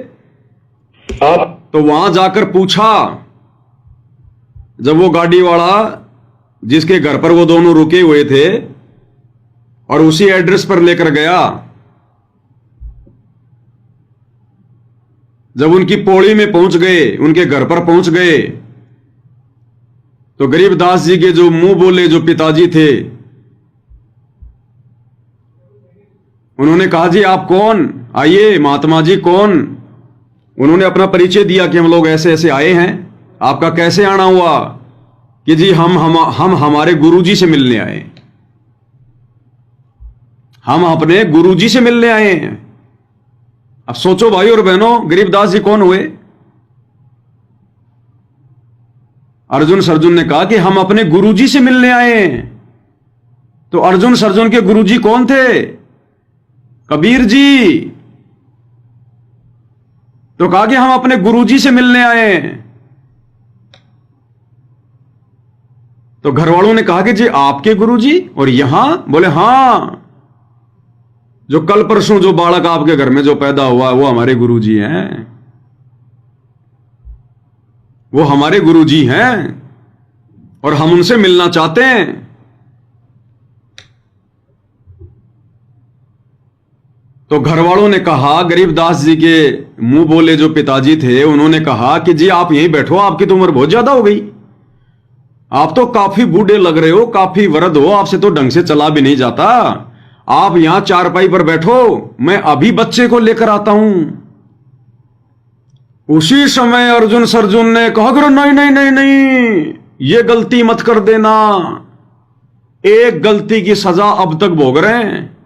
[SPEAKER 2] आप
[SPEAKER 1] तो वहां जाकर पूछा, जब वो गाड़ी वाला जिसके घर पर वो दोनों रुके हुए थे और उसी एड्रेस पर लेकर गया, जब उनकी पौड़ी में पहुंच गए, उनके घर पर पहुंच गए, तो गरीबदास जी के जो मुंह बोले जो पिताजी थे, उन्होंने कहा जी आप कौन? आइए महात्मा जी कौन? उन्होंने अपना परिचय दिया कि हम लोग ऐसे ऐसे आए हैं। आपका कैसे आना हुआ? कि जी हम हमारे गुरुजी से मिलने आए, हम अपने गुरुजी से मिलने आए हैं। अब सोचो भाई और बहनों, गरीबदास जी कौन हुए? अर्जुन सर्जुन ने कहा कि हम अपने गुरुजी से मिलने आए हैं। तो अर्जुन सर्जुन के गुरुजी कौन थे? कबीर जी। तो कहा कि हम अपने गुरुजी से मिलने आए हैं। तो घर वालों ने कहा कि जी आपके गुरुजी? और यहां? बोले हां, जो कल परसों जो बालक आपके घर में जो पैदा हुआ वो हमारे गुरुजी हैं, वो हमारे गुरुजी हैं और हम उनसे मिलना चाहते हैं। तो घर वालों ने कहा, गरीबदास जी के मुंह बोले जो पिताजी थे, उन्होंने कहा कि जी आप यहीं बैठो, आपकी तो उम्र बहुत ज्यादा हो गई, आप तो काफी बूढ़े लग रहे हो, काफी वृद्ध हो, आपसे तो ढंग से चला भी नहीं जाता, आप यहां चारपाई पर बैठो, मैं अभी बच्चे को लेकर आता हूं। उसी समय अर्जुन सर्जुन ने कहा, करो नहीं नहीं नहीं नहीं, ये गलती मत कर देना, एक गलती की सजा अब तक भोग रहे हैं,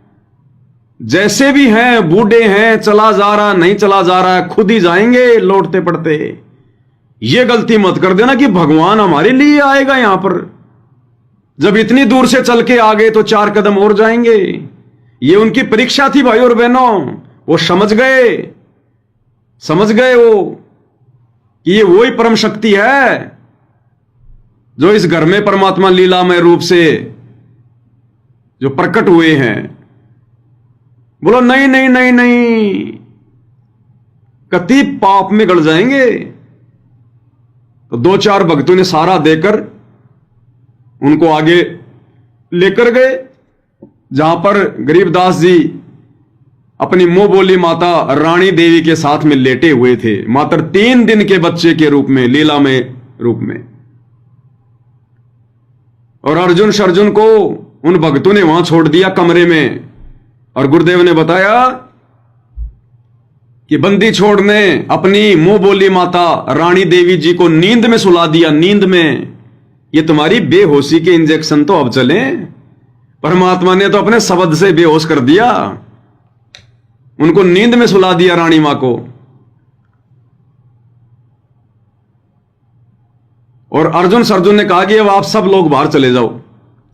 [SPEAKER 1] जैसे भी हैं, बूढ़े हैं, चला जा रहा नहीं चला जा रहा है, खुद ही जाएंगे लौटते पड़ते, ये गलती मत कर देना कि भगवान हमारे लिए आएगा यहां पर, जब इतनी दूर से चल के आ गए तो 4 कदम और जाएंगे। ये उनकी परीक्षा थी भाई और बहनों, वो समझ गए वो कि ये वही परम शक्ति है जो इस घर में परमात्मा लीलामय रूप से जो प्रकट हुए हैं। बोलो नहीं नहीं नहीं नहीं, कति पाप में गड़ जाएंगे। तो 2-4 भक्तों ने सहारा देकर उनको आगे लेकर गए, जहां पर गरीबदास जी अपनी मुंह बोली माता रानी देवी के साथ में लेटे हुए थे, मात्र 3 दिन के बच्चे के रूप में, लीलामय रूप में। और अर्जुन सर्जुन को उन भक्तों ने वहां छोड़ दिया कमरे में, और गुरुदेव ने बताया कि बंदी छोड़ ने अपनी मुंह बोली माता रानी देवी जी को नींद में सुला दिया। नींद में, ये तुम्हारी बेहोशी के इंजेक्शन तो अब चले, परमात्मा ने तो अपने शब्द से बेहोश कर दिया, उनको नींद में सुला दिया रानी मां को। और अर्जुन सर्जुन ने कहा कि अब आप सब लोग बाहर चले जाओ,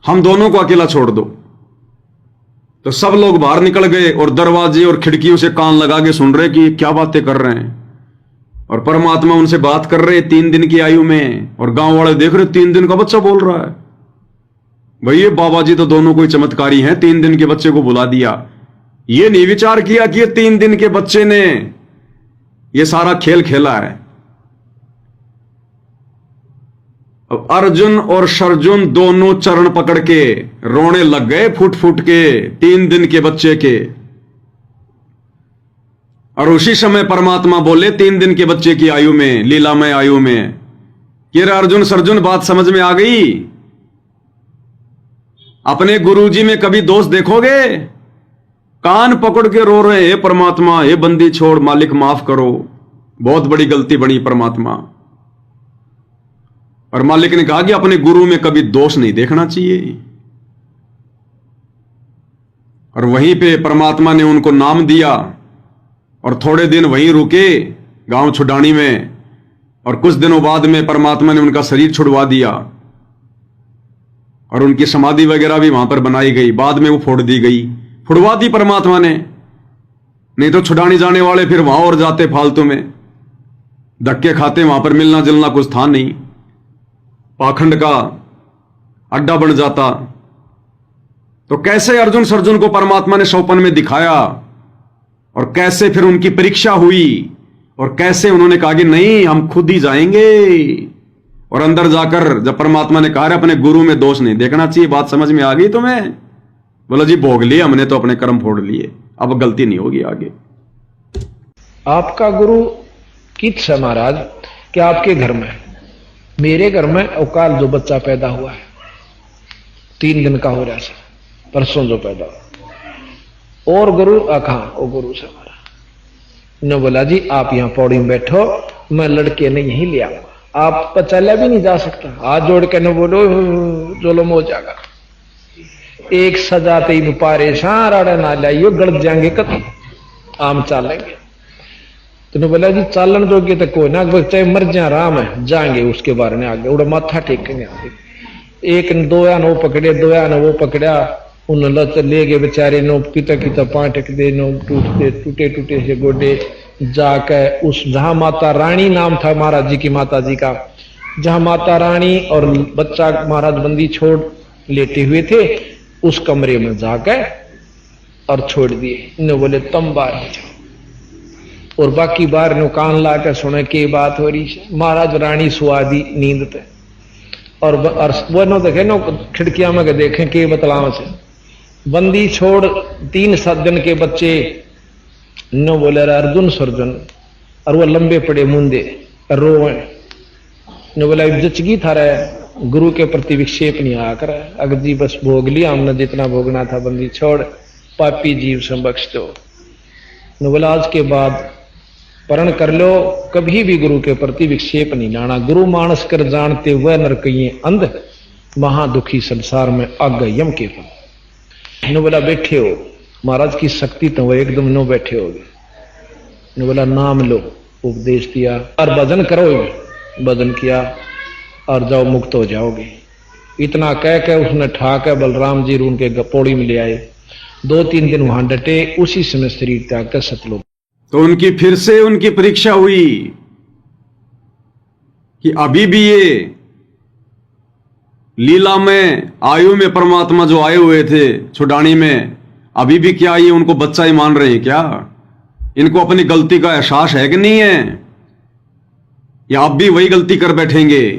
[SPEAKER 1] हम दोनों को अकेला छोड़ दो। तो सब लोग बाहर निकल गए और दरवाजे और खिड़कियों से कान लगा के सुन रहे कि क्या बातें कर रहे हैं, और परमात्मा उनसे बात कर रहे 3 दिन की आयु में, और गांव वाले देख रहे 3 दिन का बच्चा बोल रहा है। भाई ये बाबा जी तो दोनों कोई चमत्कारी हैं, 3 दिन के बच्चे को बुला दिया। ये नहीं विचार किया कि ये 3 दिन के बच्चे ने ये सारा खेल खेला है। अब अर्जुन और सर्जुन दोनों चरण पकड़ के रोने लग गए फुट फुट के 3 दिन के बच्चे के। और उसी समय परमात्मा बोले 3 दिन के बच्चे की आयु में, लीलामय आयु में, कि अर्जुन सर्जुन बात समझ में आ गई? अपने गुरुजी में कभी दोष देखोगे? कान पकड़ के रो रहे हैं, परमात्मा ये बंदी छोड़, मालिक माफ करो, बहुत बड़ी गलती बनी परमात्मा। और मालिक ने कहा कि अपने गुरु में कभी दोष नहीं देखना चाहिए। और वहीं पे परमात्मा ने उनको नाम दिया और थोड़े दिन वहीं रुके गांव छुडानी में। और कुछ दिनों बाद में परमात्मा ने उनका शरीर छुड़वा दिया और उनकी समाधि वगैरह भी वहां पर बनाई गई। बाद में वो फोड़ दी गई, छुड़वा दी परमात्मा ने, नहीं तो छुड़ाने जाने वाले फिर वहां और जाते फालतू में, धक्के खाते, वहां पर मिलना जुलना कुछ था नहीं, पाखंड का अड्डा बन जाता। तो कैसे अर्जुन सर्जुन को परमात्मा ने स्वप्न में दिखाया और कैसे फिर उनकी परीक्षा हुई और कैसे उन्होंने कहा कि नहीं हम खुद ही जाएंगे, और अंदर जाकर जब परमात्मा ने कहा अपने गुरु में दोष नहीं देखना चाहिए, बात समझ में आ गई तुम्हें? बोला जी भोग लिए हमने तो अपने कर्म फोड़ लिए, अब गलती नहीं होगी आगे।
[SPEAKER 3] आपका गुरु कित है महाराज कि आपके घर में, मेरे घर में अवकाल जो बच्चा पैदा हुआ है 3 दिन का हो रहा है, परसों जो पैदा हुआ, और गुरु आखा वो गुरु से हमारा ने बोला जी आप यहां पौड़ी में बैठो, मैं लड़के ने यहीं ले आऊंगा, आप तो चला भी नहीं जा सकता, हाथ जोड़ के न बोलो जोलम हो जाएगा, एक सजाते ही परेशान राड़ा ना लाइयो गलत जाएंगे कत आम चालेंगे। तो बोला जी चालन जोगे तो कोई ना, चाहे मर जा आराम है जाएंगे, उसके बारे में आगे उड़ा माथा टेकेंगे आगे। एक दो यान वो पकड़े, 2 यान वो पकड़ा, उन लत ले गए बेचारे नो किता किता पाटक दे नो टूटे टूटे से गोडे जाके उस जहां माता रानी नाम था महाराज जी की माता जी का, जहां माता रानी और बच्चा महाराज बंदी छोड़ लेटे हुए थे उस कमरे में जाके और छोड़ दिए। इन्हें बोले तुम बाहर हो जाओ, और बाकी बाहर नो कान ला के सुने के बात हो रही है। महाराज रानी सुआदी नींद पे, और वो नो देखे नो खिड़कियां में देखें के बतलाव से बंदी छोड़ 3-7 दिन के बच्चे नो बोले अर्जुन सर्जुन, और वो लंबे पड़े मुंदे रोए, ने बोला जचगी था रहे गुरु के प्रति विक्षेप नहीं आकर, अगर जी बस भोग लिया हमने जितना भोगना था, बंदी छोड़ पापी जीव से बख्श दो। ने बोला आज के बाद प्रण कर लो, कभी भी गुरु के प्रति विक्षेप नहीं लाना, गुरु मानस कर जानते वह नरकइये अंध, महादुखी संसार में आग यम के फल। ने बोला बैठे हो, महाराज की शक्ति तो वो एकदम नो बैठे हो गए। ने बोला नाम लो, उपदेश दिया, और भजन करो, भजन किया और जाओ मुक्त हो जाओगे। इतना कह के उसने ठाके बलराम जी उनके पौड़ी में ले आए, 2-3 दिन वहां डटे, उसी समय शरीर त्याग कर सतलोक।
[SPEAKER 1] तो उनकी फिर से उनकी परीक्षा हुई कि अभी भी ये लीला में आयु में परमात्मा जो आए हुए थे छुड़ाने में, अभी भी क्या ये उनको बच्चा ही मान रहे हैं क्या? इनको अपनी गलती का एहसास है कि नहीं है, या अब भी वही गलती कर बैठेंगे?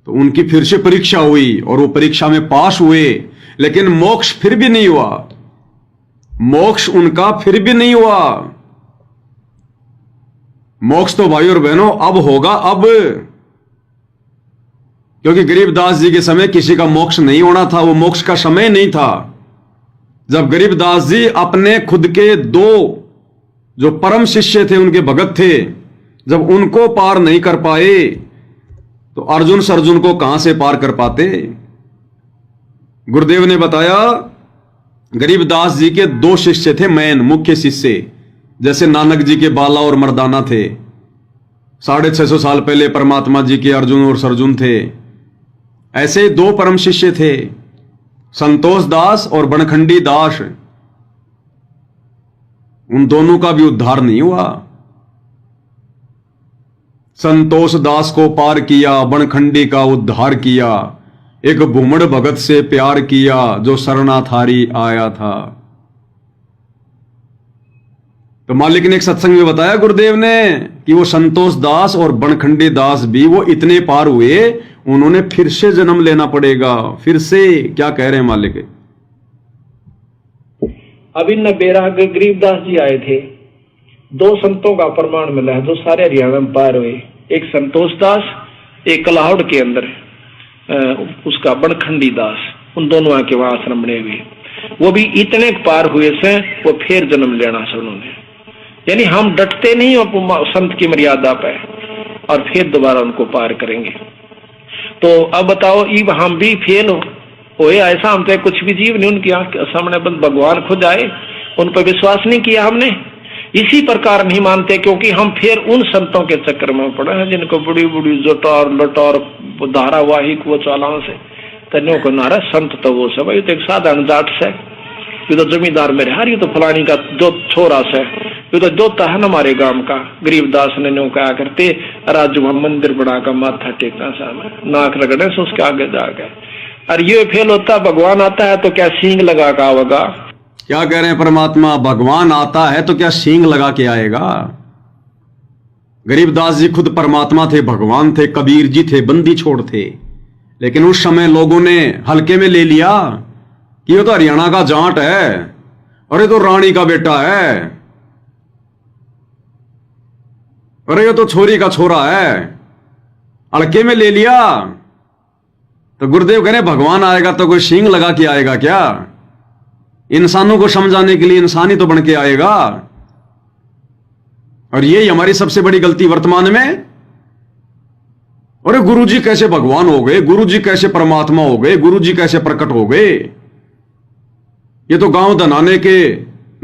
[SPEAKER 1] तो उनकी फिर से परीक्षा हुई और वो परीक्षा में पास हुए, लेकिन मोक्ष फिर भी नहीं हुआ, मोक्ष उनका फिर भी नहीं हुआ। मोक्ष तो भाई और बहनों अब होगा, अब, क्योंकि गरीबदास जी के समय किसी का मोक्ष नहीं होना था, वो मोक्ष का समय नहीं था। जब गरीबदास जी अपने खुद के 2 जो परम शिष्य थे, उनके भगत थे, जब उनको पार नहीं कर पाए तो अर्जुन सर्जुन को कहां से पार कर पाते? गुरुदेव ने बताया गरीबदास जी के 2 शिष्य थे, मैन मुख्य शिष्य, जैसे नानक जी के बाला और मर्दाना थे, 650 साल पहले परमात्मा जी के अर्जुन और सर्जुन थे। ऐसे 2 परम शिष्य थे, संतोष दास और बनखंडी दास। उन दोनों का भी उद्धार नहीं हुआ। संतोष दास को पार किया, बनखंडी का उद्धार किया, एक भूमड़ भगत से प्यार किया जो शरणाथारी आया था। तो मालिक ने एक सत्संग में बताया गुरुदेव ने कि वो संतोष दास और बनखंडी दास भी वो इतने पार हुए, उन्होंने फिर से जन्म लेना पड़ेगा। फिर से क्या कह रहे हैं मालिक?
[SPEAKER 3] अभी न बेरा के गरीबदास जी आए थे, 2 संतों का प्रमाण मिला है जो सारे हरियाणा में पार हुए, एक संतोष दास, एक कलाहौड़ के अंदर उसका बनखंडी दास, उन दोनों आके वहां आश्रम बने हुए, वो भी इतने पार हुए से वो फिर जन्म लेना से उन्होंने। यानी हम डटते नहीं हो संत की मर्यादा पे और फिर दोबारा उनको पार करेंगे। तो अब बताओ, इब हम भी फेल हो ऐसा, हम तो कुछ भी जीव नहीं, उनकी आंख सामने भगवान खुद आए, उन पर विश्वास नहीं किया हमने, इसी प्रकार नहीं मानते, क्योंकि हम फिर उन संतों के चक्कर में पड़े हैं जिनको बड़ी बड़ी जटार लटार धारावाहिक वो चालान से तन्यों को नारा संत तो वो सब, ये तो एक साधारण जाट से, ये तो जमींदार मेरे हार, ये तो फलानी का जो छोरा से, ये तो जोता है ना हमारे गांव का। गरीबदास ने न्यों कहा करते, राजू हम मंदिर बना कर माथा टेकना सामने, नाक रगड़े से उसके आगे जा गए। और ये फेल होता, भगवान आता है तो क्या सींग लगा का आवेगा?
[SPEAKER 1] क्या कह रहे हैं परमात्मा? भगवान आता है तो क्या सींग लगा के आएगा? गरीबदास जी खुद परमात्मा थे, भगवान थे, कबीर जी थे, बंदी छोड़ थे, लेकिन उस समय लोगों ने हल्के में ले लिया कि ये तो हरियाणा का जाट है और ये तो रानी का बेटा है, अरे ये तो छोरी का छोरा है, हल्के में ले लिया। तो गुरुदेव कह रहे भगवान आएगा तो कोई सींग लगा के आएगा क्या? इंसानों को समझाने के लिए इंसान ही तो बन के आएगा। और यही हमारी सबसे बड़ी गलती वर्तमान में। अरे गुरुजी कैसे भगवान हो गए, गुरुजी कैसे परमात्मा हो गए, गुरुजी कैसे प्रकट हो गए? ये तो गांव धनाने के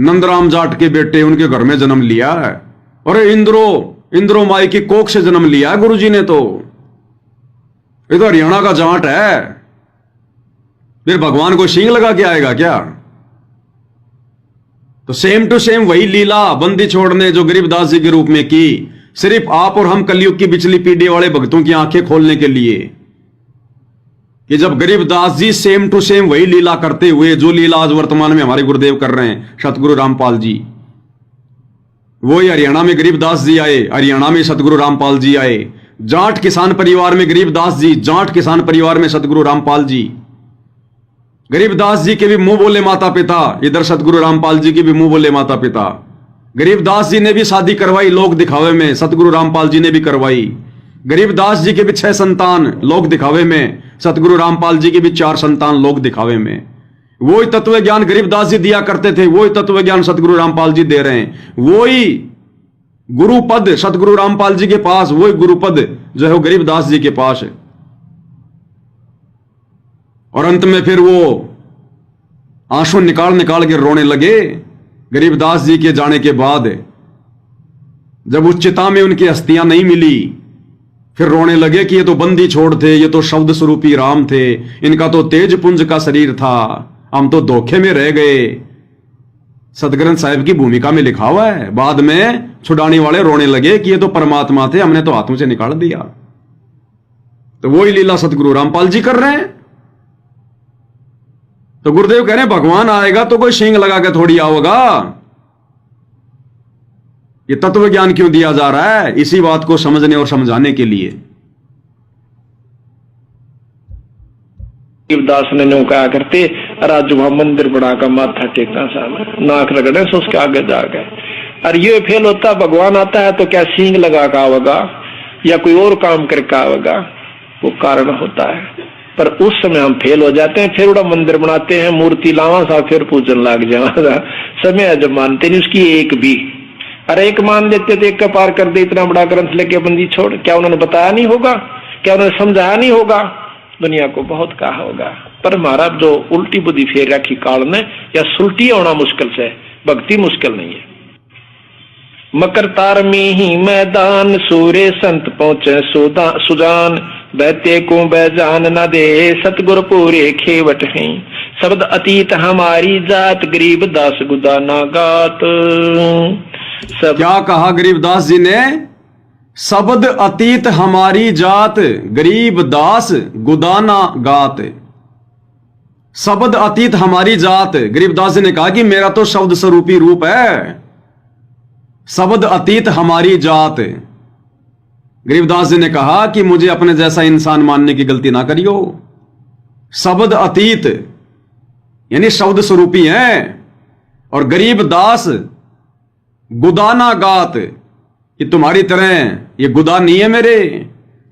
[SPEAKER 1] नंदराम जाट के बेटे, उनके घर में जन्म लिया है। अरे इंद्रो माई की कोख से जन्म लिया है गुरुजी ने, तो ये तो हरियाणा का जाट है, फिर भगवान को सींग लगा के आएगा क्या? तो सेम टू सेम वही लीला बंदी छोड़ने जो गरीबदास जी के रूप में की, सिर्फ आप और हम कलयुग की बिचली पीढ़ी वाले भक्तों की आंखें खोलने के लिए, कि जब Garibdas ji same to same वही लीला करते हुए जो लीला आज वर्तमान में हमारे गुरुदेव कर रहे हैं, सतगुरु रामपाल जी, वही हरियाणा में गरीबदास जी आए, हरियाणा में सतगुरु रामपाल जी आए, जाट किसान परिवार में गरीबदास जी, जाट किसान परिवार में सतगुरु रामपाल जी, गरीबदास जी के भी मुंह बोले माता पिता, इधर सतगुरु रामपाल जी के भी मुंह बोले माता पिता। गरीबदास जी ने भी शादी करवाई लोक दिखावे में, सतगुरु रामपाल जी ने भी करवाई। गरीबदास जी के भी 6 संतान लोक दिखावे में, सतगुरु रामपाल जी के भी 4 संतान लोक दिखावे में। वही तत्व ज्ञान गरीबदास जी दिया करते थे, वही तत्व ज्ञान सतगुरु रामपाल जी दे रहे हैं। वही गुरुपद सतगुरु रामपाल जी के पास, वही गुरुपद जो है वो गरीबदास जी के पास है। और अंत में फिर वो आंसू निकाल निकाल के रोने लगे गरीबदास जी के जाने के बाद। जब उस चिता में उनकी अस्थियां नहीं मिली, फिर रोने लगे कि ये तो बंदी छोड़ थे, ये तो शब्द स्वरूपी राम थे, इनका तो तेज पुंज का शरीर था, हम तो धोखे में रह गए। सतग्रंथ साहिब की भूमिका में लिखा हुआ है। बाद में छुड़ाने वाले रोने लगे कि ये तो परमात्मा थे, हमने तो हाथों से निकाल दिया। तो वही लीला सतगुरु रामपाल जी कर रहे हैं। तो गुरुदेव कह रहे हैं भगवान आएगा तो कोई सींग लगा के थोड़ी आओगा। ये तत्व ज्ञान क्यों दिया जा रहा है? इसी बात को समझने और समझाने के लिए।
[SPEAKER 3] गरीबदास ने न्यों कहा करते, राजू हम मंदिर बना कर माथा टेकना सामने, नाक रगड़े से उसके आगे जा गए। और ये फेल होता, भगवान आता है तो क्या सींग लगा का आवेगा या कोई और काम करके आवेगा? वो कारण होता है। पर उस समय हम फेल हो जाते हैं, फिर उड़ा मंदिर बनाते हैं, मूर्ति लावा सा, फिर पूजन लग जावा। समय जब मानते नहीं उसकी एक भी। अरे एक मान लेते थे, एक का पार कर दे, इतना बड़ा ग्रंथ लेके बंदी छोड़, क्या उन्होंने बताया नहीं होगा? क्या उन्होंने समझाया नहीं होगा? दुनिया को बहुत कहा होगा, पर हमारा जो उल्टी बुद्धि फेर रखी काल ने, या सुलटी होना मुश्किल से, भक्ति मुश्किल नहीं है। मकर तार में ही मैदान, सूर्य संत पहुंचे सुजान, बैते को बैजान न दे, सतगुर पूरे खेवट हैं, शब्द अतीत हमारी जात, गरीब दास गुदाना गात।
[SPEAKER 1] क्या कहा गरीबदास जी ने? शब्द अतीत हमारी जात, गरीब दास गुदाना गात। शब्द अतीत हमारी जात, गरीबदास जी ने कहा कि मेरा तो शब्द स्वरूपी रूप है। शब्द अतीत हमारी जात। गरीबदास जी ने कहा कि मुझे अपने जैसा इंसान मानने की गलती ना करियो। शब्द अतीत यानी शब्द स्वरूपी है, और गरीब दास गुदाना गात, कि तुम्हारी तरह ये गुदा नहीं है मेरे,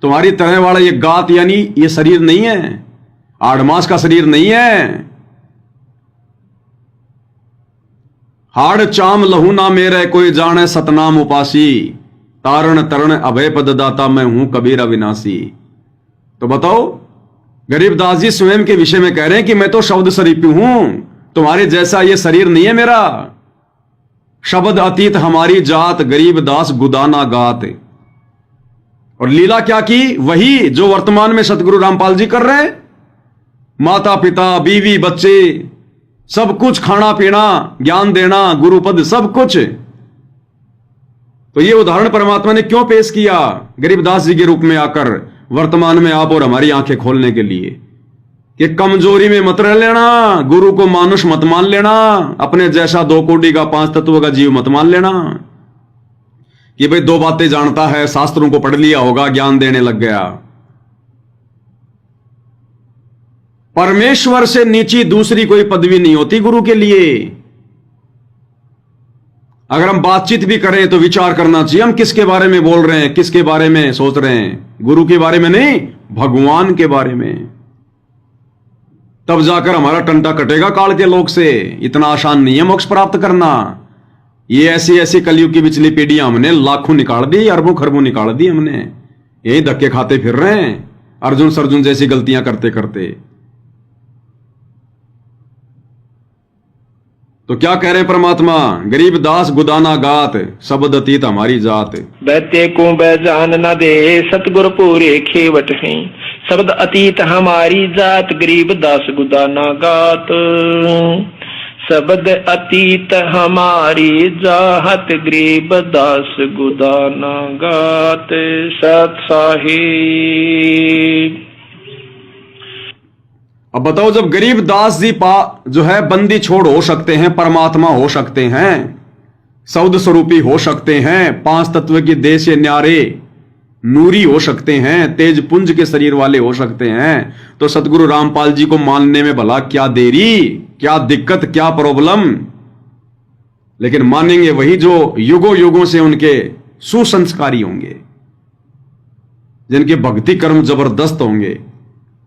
[SPEAKER 1] तुम्हारी तरह वाला ये गात यानी ये शरीर नहीं है, आड़मास का शरीर नहीं है। हाड़ चाम लहू ना मेरे, कोई जाने सतनाम उपासी, तारण तरण अभय पद दाता, मैं हूं कबीर अविनाशी। तो बताओ, गरीबदास जी स्वयं के विषय में कह रहे हैं कि मैं तो शब्द स्वरूपी हूं, तुम्हारे जैसा ये शरीर नहीं है मेरा। शब्द अतीत हमारी जात, गरीब दास गुदाना गात। और लीला क्या की? वही जो वर्तमान में सतगुरु रामपाल जी कर रहे हैं। माता पिता, बीवी, बच्चे, सब कुछ, खाना पीना, ज्ञान देना, गुरुपद, सब कुछ। तो ये उदाहरण परमात्मा ने क्यों पेश किया? गरीबदास जी के रूप में आकर वर्तमान में आप और हमारी आंखें खोलने के लिए कि कमजोरी में मत रह लेना, गुरु को मानुष मत मान लेना, अपने जैसा 2 कोड़ी का 5 तत्व का जीव मत मान लेना कि भाई 2 बातें जानता है, शास्त्रों को पढ़ लिया होगा, ज्ञान देने लग गया। परमेश्वर से नीची दूसरी कोई पदवी नहीं होती गुरु के लिए। अगर हम बातचीत भी करें तो विचार करना चाहिए हम किसके बारे में बोल रहे हैं, किसके बारे में सोच रहे हैं। गुरु के बारे में नहीं, भगवान के बारे में। तब जाकर हमारा टंटा कटेगा काल के लोक से। इतना आसान नहीं है मोक्ष प्राप्त करना। ये ऐसी ऐसी कलयुग की पिछली पीढ़ियां हमने लाखों निकाल दी, अरबों खरबों निकाल दी हमने। यही धक्के खाते फिर रहे हैं अर्जुन सर्जुन जैसी गलतियां करते करते। तो क्या कह रहे हैं परमात्मा? गरीब दास गुदाना गात, शब्द अतीत हमारी जात।
[SPEAKER 3] बैते को बैजान न दे, सतगुर पूरे खेवट हैं। शब्द अतीत हमारी जात, गरीब दास गुदाना गात। शब्द अतीत हमारी जात, गरीब दास गुदाना गात। सत साहिब।
[SPEAKER 1] अब बताओ, जब गरीब दास जी जो है बंदी छोड़ हो सकते हैं, परमात्मा हो सकते हैं, सौद स्वरूपी हो सकते हैं, 5 तत्व की देह से न्यारे नूरी हो सकते हैं, तेज पुंज के शरीर वाले हो सकते हैं, तो सतगुरु रामपाल जी को मानने में भला क्या देरी, क्या दिक्कत, क्या प्रॉब्लम? लेकिन मानेंगे वही जो युगों युगों से उनके सुसंस्कारी होंगे, जिनके भक्ति कर्म जबरदस्त होंगे,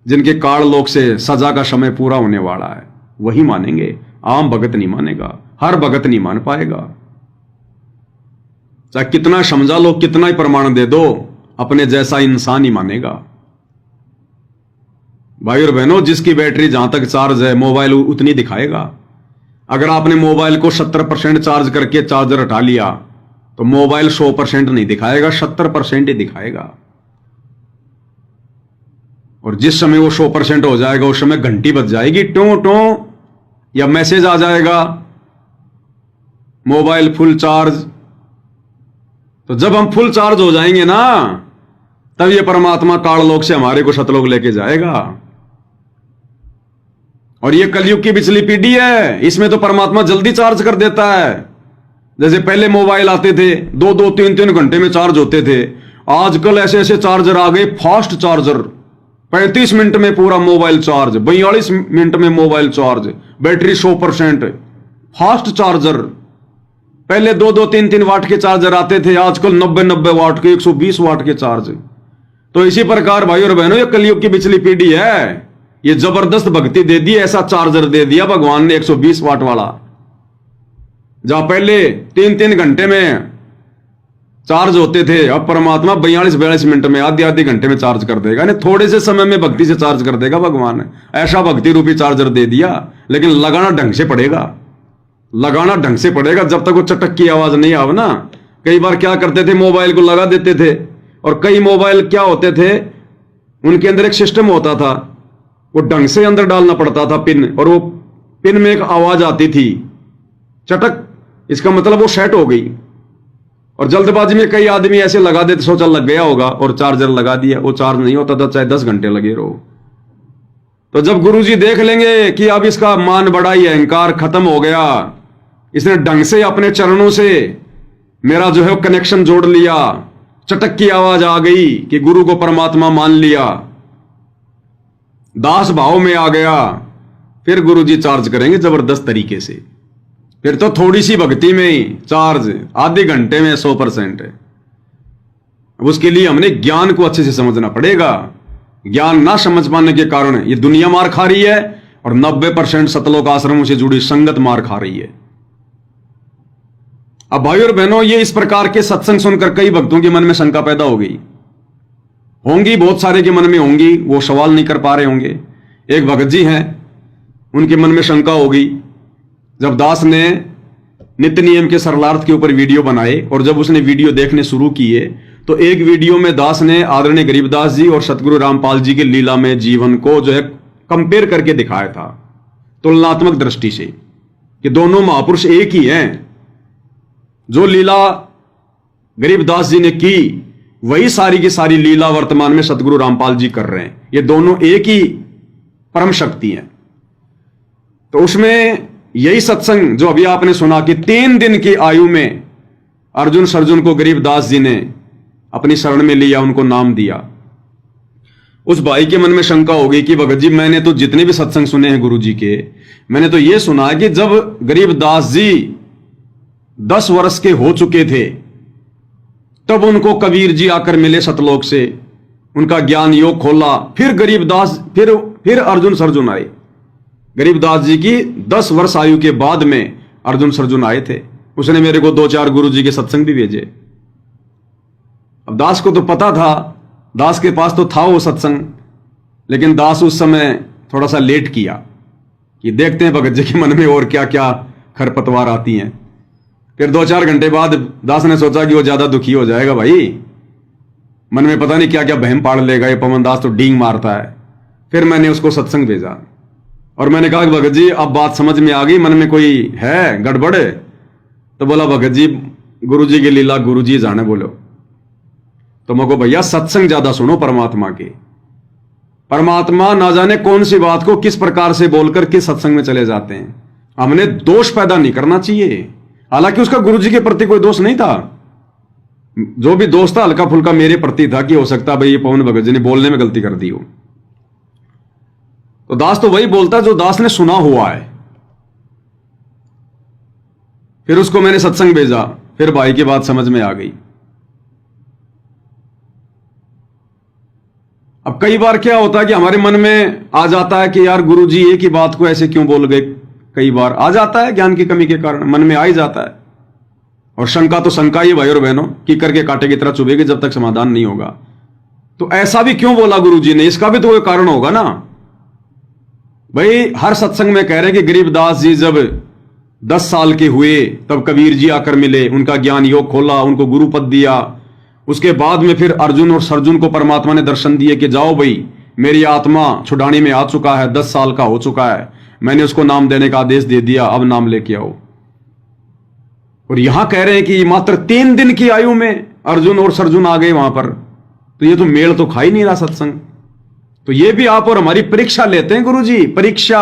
[SPEAKER 1] जिनके काल लोक से सजा का समय पूरा होने वाला है, वही मानेंगे। आम भगत नहीं मानेगा, हर भगत नहीं मान पाएगा। चाहे कितना समझा लो, कितना ही प्रमाण दे दो, अपने जैसा इंसान ही मानेगा। भाई और बहनों, जिसकी बैटरी जहां तक चार्ज है, मोबाइल उतनी दिखाएगा। अगर आपने मोबाइल को 70% चार्ज करके चार्जर हटा लिया तो मोबाइल 100% नहीं दिखाएगा, 70% ही दिखाएगा। और जिस समय वो 100% हो जाएगा, उस समय घंटी बज जाएगी, टो टो, या मैसेज आ जाएगा मोबाइल फुल चार्ज। तो जब हम फुल चार्ज हो जाएंगे ना, तब ये परमात्मा काललोक से हमारे को सतलोक लेके जाएगा। और ये कलयुग की पिछली पीढ़ी है, इसमें तो परमात्मा जल्दी चार्ज कर देता है। जैसे पहले मोबाइल आते थे 2-2, 3-3 घंटे में चार्ज होते थे, आजकल ऐसे ऐसे चार्जर आ गए, फास्ट चार्जर, 35 मिनट में पूरा मोबाइल चार्ज, 42 मिनट में mobile charge, battery 100%, fast charger. पहले 2-2, 3-3 वाट के चार्जर आते थे, आजकल 90-90 वाट के, 120 वाट के चार्ज। तो इसी प्रकार भाई और बहनों, ये कलयुग की पिछली पीढ़ी है। ये जबरदस्त भक्ति दे दी, ऐसा चार्जर दे दिया भगवान ने 120 वाट वाला। जहां पहले 3-3 घंटे में चार्ज होते थे, अब परमात्मा 42-42 मिनट में, आधे घंटे में चार्ज कर देगा। यानी थोड़े से समय में भक्ति से चार्ज कर देगा भगवान। ऐसा भक्ति रूपी चार्जर दे दिया, लेकिन लगाना ढंग से पड़ेगा, लगाना ढंग से पड़ेगा। जब तक वो चटक की आवाज नहीं आवे ना। कई बार क्या करते थे, मोबाइल को लगा देते थे, और कई मोबाइल क्या होते थे, उनके अंदर एक सिस्टम होता था, वो ढंग से अंदर डालना पड़ता था पिन, और वो पिन में एक आवाज आती थी, चटक, इसका मतलब वो सेट हो गई। और जल्दबाजी में कई आदमी ऐसे लगा देते, सोचा लग गया होगा, और चार्जर लगा दिया, वो चार्ज नहीं होता था, चाहे 10 घंटे लगे रहो। तो जब गुरुजी देख लेंगे कि अब इसका मान बढ़ाई, अहंकार खत्म हो गया, इसने ढंग से अपने चरणों से मेरा जो है कनेक्शन जोड़ लिया, चटक की आवाज आ गई कि गुरु को परमात्मा मान लिया, दास भाव में आ गया, फिर गुरुजी चार्ज करेंगे जबरदस्त तरीके से। फिर तो थोड़ी सी भक्ति में ही चार्ज, आधे घंटे में 100%। अब उसके लिए हमने ज्ञान को अच्छे से समझना पड़ेगा। ज्ञान ना समझ पाने के कारण ये दुनिया मार खा रही है, और 90% सतलोक आश्रमों से जुड़ी संगत मार खा रही है। अब भाई और बहनों, ये इस प्रकार के सत्संग सुनकर कई भक्तों के मन में शंका पैदा हो गई होंगी, बहुत सारे के मन में होंगी, वो सवाल नहीं कर पा रहे होंगे। एक भगत जी हैं, उनके मन में शंका हो गई, जब दास ने नित्य नियम के सरलार्थ के ऊपर वीडियो बनाए, और जब उसने वीडियो देखने शुरू किए तो एक वीडियो में दास ने आदरणीय गरीबदास जी और सतगुरु रामपाल जी के लीला में जीवन को जो है कंपेयर करके दिखाया था, तुलनात्मक दृष्टि से, कि दोनों महापुरुष एक ही हैं। जो लीला गरीबदास जी ने की वही सारी की सारी लीला वर्तमान में सतगुरु रामपाल जी कर रहे हैं। ये दोनों एक ही परम शक्ति हैं। तो उसमें यही सत्संग जो अभी आपने सुना कि 3 दिन की आयु में अर्जुन सर्जुन को गरीबदास जी ने अपनी शरण में लिया, उनको नाम दिया। उस भाई के मन में शंका होगी कि भगत जी, मैंने तो जितने भी सत्संग सुने हैं गुरु जी के, मैंने तो यह सुना है कि जब गरीबदास जी 10 वर्ष के हो चुके थे तब उनको कबीर जी आकर मिले सतलोक से, उनका ज्ञान योग खोला, फिर गरीबदास फिर अर्जुन सर्जुन आए। गरीबदास जी की 10 वर्ष आयु के बाद में अर्जुन सर्जुन आए थे। उसने मेरे को 2-4 गुरु जी के सत्संग भी भेजे। अब दास को तो पता था, दास के पास तो था वो सत्संग, लेकिन दास उस समय थोड़ा सा लेट किया कि देखते हैं भगत जी के मन में और क्या क्या खरपतवार आती हैं। फिर 2-4 घंटे बाद दास ने सोचा कि वो ज्यादा दुखी हो जाएगा भाई, मन में पता नहीं क्या क्या बहम पाड़ लेगा, ये पवन दास तो डींग मारता है। फिर मैंने उसको सत्संग भेजा और मैंने कहा कि भगत जी अब बात समझ में आ गई, मन में कोई है गड़बड़? तो बोला भगत जी गुरु जी की लीला गुरु जी जाने बोलो। तो मैं को भैया सत्संग ज्यादा सुनो परमात्मा के। परमात्मा ना जाने कौन सी बात को किस प्रकार से बोलकर किस सत्संग में चले जाते हैं। हमने दोष पैदा नहीं करना चाहिए। हालांकि उसका गुरु जी के प्रति कोई दोष नहीं था, जो भी दोष था हल्का फुल्का मेरे प्रति था कि हो सकता भाई ये पवन भगत जी ने बोलने में गलती कर दी हो। तो दास तो वही बोलता जो दास ने सुना हुआ है। फिर उसको मैंने सत्संग भेजा, फिर भाई की बात समझ में आ गई। अब कई बार क्या होता है कि हमारे मन में आ जाता है कि यार गुरुजी एक ही बात को ऐसे क्यों बोल गए। कई बार आ जाता है, ज्ञान की कमी के कारण मन में आ ही जाता है। और शंका तो शंका ही भाई और बहनों की करके कांटे की तरह चुभेगी जब तक समाधान नहीं होगा। तो ऐसा भी क्यों बोला गुरुजी ने, इसका भी तो कोई कारण होगा ना भाई। हर सत्संग में कह रहे हैं कि गरीबदास जी जब 10 साल के हुए तब कबीर जी आकर मिले, उनका ज्ञान योग खोला, उनको गुरु पद दिया। उसके बाद में फिर अर्जुन और सर्जुन को परमात्मा ने दर्शन दिए कि जाओ भाई मेरी आत्मा छुड़ाने में आ चुका है, 10 साल का हो चुका है, मैंने उसको नाम देने का आदेश दे दिया, अब नाम लेके आओ। और यहां कह रहे हैं कि मात्र 3 दिन की आयु में अर्जुन और सर्जुन आ गए वहां पर। तो ये तो मेल तो खा ही नहीं रहा सत्संग। तो ये भी आप और हमारी परीक्षा लेते हैं गुरु जी, परीक्षा।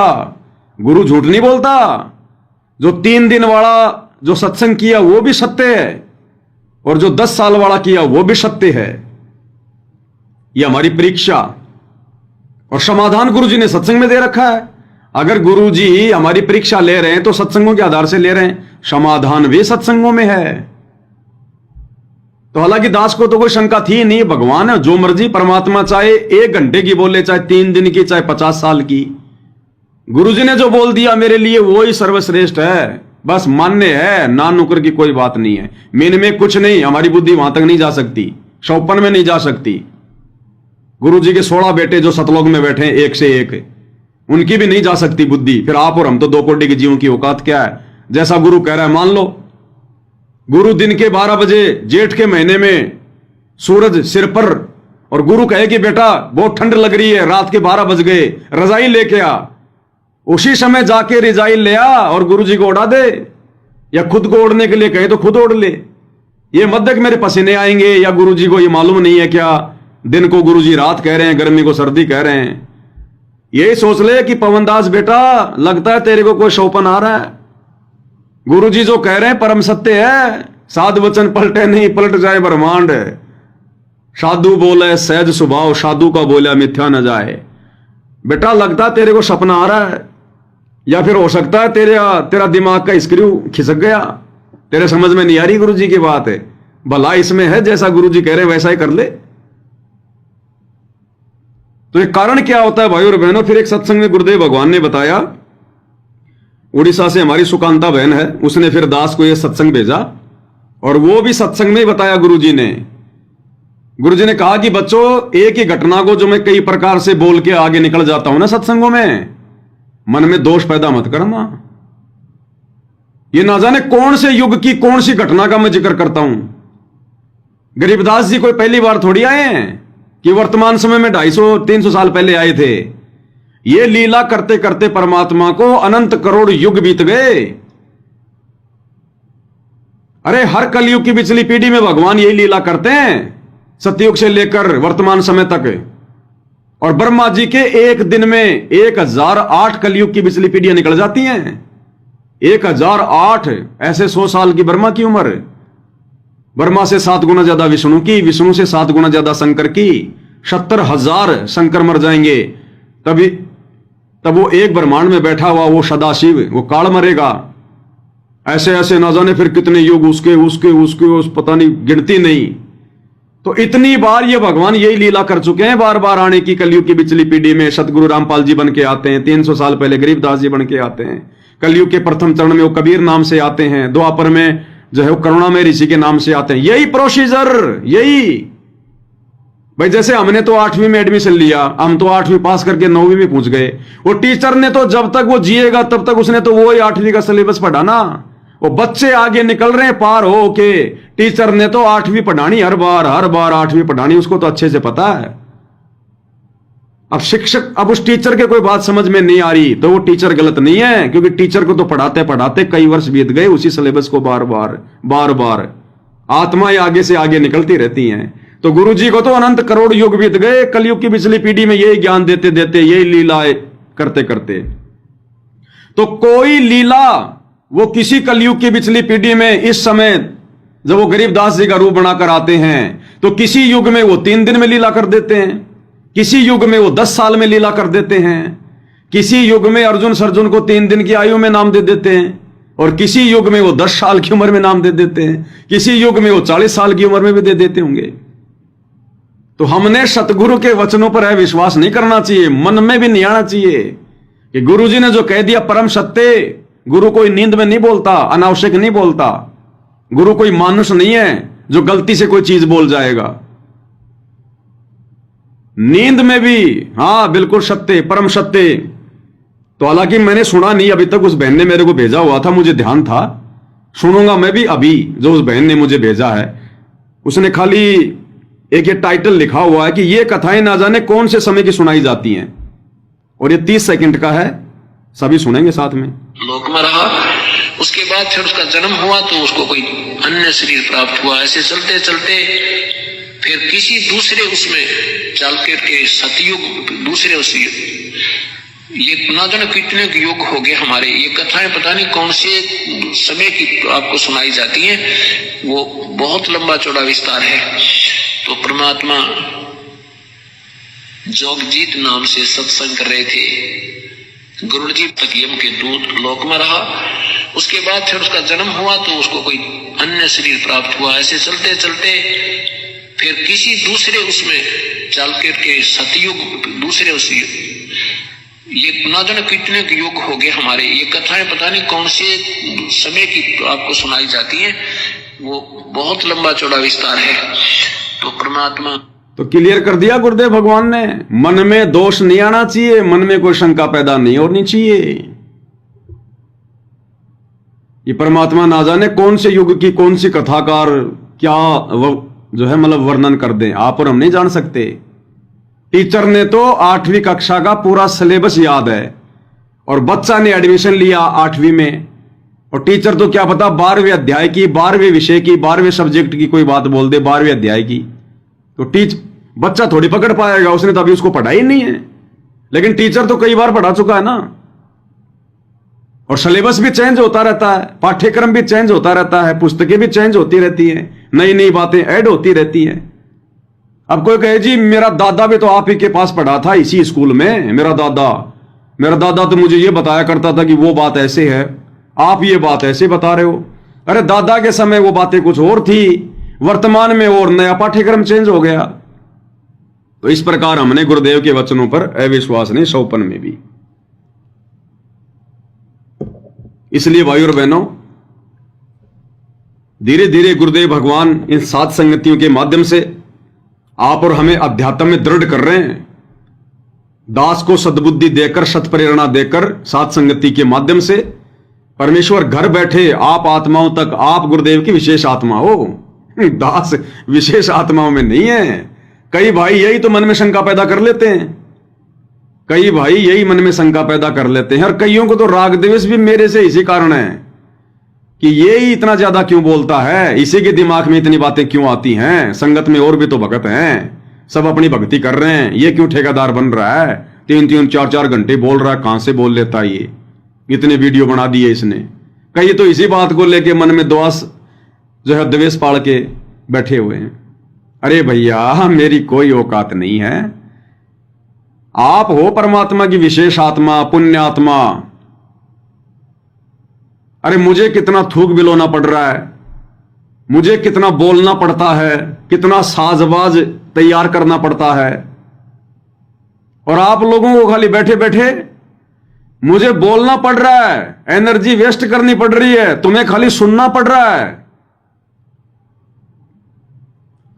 [SPEAKER 1] गुरु झूठ नहीं बोलता। जो 3 दिन वाला जो सत्संग किया वो भी सत्य है, और जो 10 साल वाला किया वो भी सत्य है। ये हमारी परीक्षा और समाधान गुरु जी ने सत्संग में दे रखा है। अगर गुरु जी हमारी परीक्षा ले रहे हैं तो सत्संगों के आधार से ले रहे हैं, समाधान भी सत्संगों में है। तो हालांकि दास को तो कोई शंका थी नहीं, भगवान है, जो मर्जी परमात्मा चाहे 1 घंटे की बोले, चाहे 3 दिन की, चाहे 50 साल की। गुरु जी ने जो बोल दिया मेरे लिए वो ही सर्वश्रेष्ठ है, बस मान्य है, ना नुकर की कोई बात नहीं है। मीन में कुछ नहीं, हमारी बुद्धि वहां तक नहीं जा सकती, 54 में नहीं जा सकती। गुरु जी के 16 बेटे जो सतलोक में बैठे हैं एक से एक, उनकी भी नहीं जा सकती बुद्धि। फिर आप और हम तो 2 कोटि के जीवों की औकात क्या है। जैसा गुरु कह रहा है मान लो। गुरु दिन के 12 बजे जेठ के महीने में सूरज सिर पर, और गुरु कहे कि बेटा बहुत ठंड लग रही है, रात के 12 बज गए, रजाई लेके आ। उसी समय जाके रजाई ले आ और गुरु जी को उड़ा दे, या खुद को ओढ़ने के लिए कहे तो खुद ओढ़ ले। ये मत देख मेरे पसीने आएंगे, या गुरु जी को ये मालूम नहीं है क्या दिन को गुरु जी रात कह रहे हैं, गर्मी को सर्दी कह रहे हैं। यही सोच ले कि पवनदास बेटा लगता है तेरे को कोई शौपन आ रहा है। गुरु जी जो कह रहे हैं परम सत्य है। साध वचन पलटे नहीं, पलट जाए ब्रह्मांड। साधु बोले सहज स्वभाव, साधु का बोला मिथ्या न जाए। बेटा लगता तेरे को सपना आ रहा है, या फिर हो सकता है तेरा दिमाग का स्क्रू खिसक गया, तेरे समझ में नहीं आ रही गुरु जी की बात है। भला इसमें है, जैसा गुरु जी कह रहे वैसा ही कर ले। तो एक कारण क्या होता है भाई और बहनों। फिर एक सत्संग में गुरुदेव भगवान ने बताया, उड़ीसा से हमारी सुकांता बहन है, उसने फिर दास को यह सत्संग भेजा, और वो भी सत्संग में ही बताया गुरु जी ने। गुरु जी ने कहा कि बच्चों एक ही घटना को जो मैं कई प्रकार से बोल के आगे निकल जाता हूं ना सत्संगों में, मन में दोष पैदा मत करना। ये ना जाने कौन से युग की कौन सी घटना का मैं जिक्र करता हूं। गरीबदास जी कोई पहली बार थोड़ी आए हैं कि वर्तमान समय में 250-300 साल पहले आए थे। ये लीला करते करते परमात्मा को अनंत करोड़ युग बीत गए। अरे हर कलयुग की पिछली पीढ़ी में भगवान यही लीला करते हैं, सतयुग से लेकर वर्तमान समय तक। और ब्रह्मा जी के एक दिन में 1008 कलयुग की पिछली पीढ़ियां निकल जाती हैं। 1008 ऐसे 100 साल की ब्रह्मा की उम्र, ब्रह्मा से 7 गुना ज्यादा विष्णु की, विष्णु से 7 गुना ज्यादा शंकर की। 70,000 शंकर मर जाएंगे तब वो एक ब्रह्मांड में बैठा हुआ वो सदाशिव वो काल मरेगा। ऐसे ऐसे ना जाने फिर कितने युग उस पता नहीं, गिनती नहीं। तो इतनी बार ये भगवान यही लीला कर चुके हैं, बार बार आने की। कलयुग की पिछली पीढ़ी में सतगुरु रामपाल जी बन के आते हैं, 300 साल पहले गरीबदास जी बन के आते हैं। कलयुग के प्रथम चरण में वो कबीर नाम से आते हैं, द्वापर में जो है वो करुणामय ऋषि के नाम से आते हैं। यही प्रोसीजर, यही भाई। जैसे हमने तो 8वीं में एडमिशन लिया, हम तो 8वीं पास करके 9वीं में पहुंच गए। वो टीचर ने तो जब तक वो जिएगा तब तक उसने तो वो ही 8वीं का सिलेबस पढ़ाना। वो बच्चे आगे निकल रहे हैं पार हो के, टीचर ने तो 8वीं पढ़ानी, हर बार 8वीं पढ़ानी, उसको तो अच्छे से पता है। अब शिक्षक, अब उस टीचर के कोई बात समझ में नहीं आ रही तो वो टीचर गलत नहीं है, क्योंकि टीचर को तो पढ़ाते पढ़ाते कई वर्ष बीत गए उसी सिलेबस को बार बार। आत्माएं आगे से आगे निकलती रहती हैं। तो गुरु जी को तो अनंत करोड़ युग बीत गए, कलयुग की पिछली पीढ़ी में यही ज्ञान देते देते, यही लीलाएं करते करते। तो कोई लीला वो किसी कलयुग की पिछली पीढ़ी में इस समय जब वो गरीबदास जी का रूप बनाकर आते हैं तो किसी युग में वो 3 दिन में लीला कर देते हैं, किसी युग में वो 10 साल में लीला कर देते हैं, किसी युग में अर्जुन सर्जुन को 3 दिन की आयु में नाम दे देते हैं, और किसी युग में वो 10 साल की उम्र में नाम दे देते हैं, किसी युग में वो 40 साल की उम्र में भी दे देते होंगे। तो हमने सतगुरु के वचनों पर है विश्वास नहीं करना चाहिए, मन में भी नहीं आना चाहिए कि गुरु जी ने जो कह दिया परम सत्य। गुरु कोई नींद में नहीं बोलता, अनावश्यक नहीं बोलता। गुरु कोई मानुष नहीं है जो गलती से कोई चीज बोल जाएगा। नींद में भी हाँ बिल्कुल सत्य, परम सत्य। तो हालांकि मैंने सुना नहीं अभी तक, उस बहन ने मेरे को भेजा हुआ था, मुझे ध्यान था, सुनूंगा मैं भी अभी जो उस बहन ने मुझे भेजा है। उसने खाली एक ये टाइटल लिखा हुआ है कि ये कथाएं ना जाने कौन से समय की सुनाई जाती हैं, और ये 30 सेकंड का है, सभी सुनेंगे साथ में।
[SPEAKER 4] लोक में रहा, उसके बाद फिर उसका जन्म हुआ तो उसको कोई अन्य शरीर प्राप्त हुआ। ऐसे चलते चलते फिर किसी दूसरे उसमें चल करके सतयुग, दूसरे उस ये ना जाने कितने युग हो गए हमारे। ये कथाएं पता नहीं कौन से समय की आपको सुनाई जाती हैं, वो बहुत लंबा चौड़ा विस्तार है। तो परमात्मा जोगजीत नाम से सत्संग कर रहे थे। गुरु जी तक यम के दूत लोक में रहा, उसके बाद फिर उसका जन्म हुआ तो उसको कोई अन्य शरीर प्राप्त हुआ। ऐसे चलते चलते फिर किसी दूसरे उसमें चल करके सतयुग, दूसरे उस ये ना जाने कितने युग हो गए हमारे। ये कथाएं पता नहीं कौन से समय की आपको सुनाई जाती हैं, वो बहुत लंबा चौड़ा विस्तार है। तो परमात्मा
[SPEAKER 1] तो क्लियर कर दिया गुरुदेव भगवान ने, मन में दोष नहीं आना चाहिए, मन में कोई शंका पैदा नहीं होनी चाहिए। ये परमात्मा ना जाने कौन से युग की कौन सी कथाकार क्या जो है मतलब वर्णन कर दें, आप और हम नहीं जान सकते। टीचर ने तो 8वीं कक्षा का पूरा सिलेबस याद है, और बच्चा ने एडमिशन लिया 8वीं में, और टीचर तो क्या पता 12वें अध्याय की, 12वें विषय की, 12वें सब्जेक्ट की कोई बात बोल दे, 12वें अध्याय की। तो बच्चा थोड़ी पकड़ पाएगा, उसने तो अभी उसको पढ़ा ही नहीं है। लेकिन टीचर तो कई बार पढ़ा चुका है ना। और सिलेबस भी चेंज होता रहता है, पाठ्यक्रम भी चेंज होता रहता है, पुस्तकें भी चेंज होती रहती हैं, नई नई बातें ऐड होती रहती हैं। अब कोई कहे जी मेरा दादा भी तो आप ही के पास पढ़ा था इसी स्कूल में, मेरा दादा तो मुझे ये बताया करता था कि वो बात ऐसे है, आप ये बात ऐसे बता रहे हो। अरे दादा के समय वो बातें कुछ और थी, वर्तमान में और नया पाठ्यक्रम चेंज हो गया। तो इस प्रकार हमने गुरुदेव के वचनों पर अविश्वास नहीं, सौपन में भी। इसलिए भाइयों और बहनों, धीरे धीरे गुरुदेव भगवान इन 7 संगतियों के माध्यम से आप और हमें अध्यात्म में दृढ़ कर रहे हैं। दास को सद्बुद्धि देकर, सत प्रेरणा देकर, 7 संगति के माध्यम से परमेश्वर घर बैठे आप आत्माओं तक, आप गुरुदेव की विशेष आत्मा हो, दास विशेष आत्माओं में नहीं है। कई भाई यही तो मन में शंका पैदा कर लेते हैं, कई भाई यही मन में शंका पैदा कर लेते हैं। और कईयों को तो राग द्वेष भी मेरे से इसी कारण है कि ये ही इतना ज्यादा क्यों बोलता है, इसी के दिमाग में इतनी बातें क्यों आती हैं, संगत में और भी तो भगत हैं, सब अपनी भक्ति कर रहे हैं, ये क्यों ठेकेदार बन रहा है, 3-3 4-4 घंटे बोल रहा है, कहां से बोल लेता है ये, इतने वीडियो बना दिए इसने। कई तो इसी बात को लेके मन में द्वेष जो है द्वेष पाल के बैठे हुए हैं। अरे भैया मेरी कोई औकात नहीं है, आप हो परमात्मा की विशेष आत्मा, पुण्य आत्मा। अरे मुझे कितना थूक बिलोना पड़ रहा है, मुझे कितना बोलना पड़ता है, कितना साजबाज तैयार करना पड़ता है, और आप लोगों को खाली बैठे बैठे मुझे बोलना पड़ रहा है, एनर्जी वेस्ट करनी पड़ रही है, तुम्हें खाली सुनना पड़ रहा है।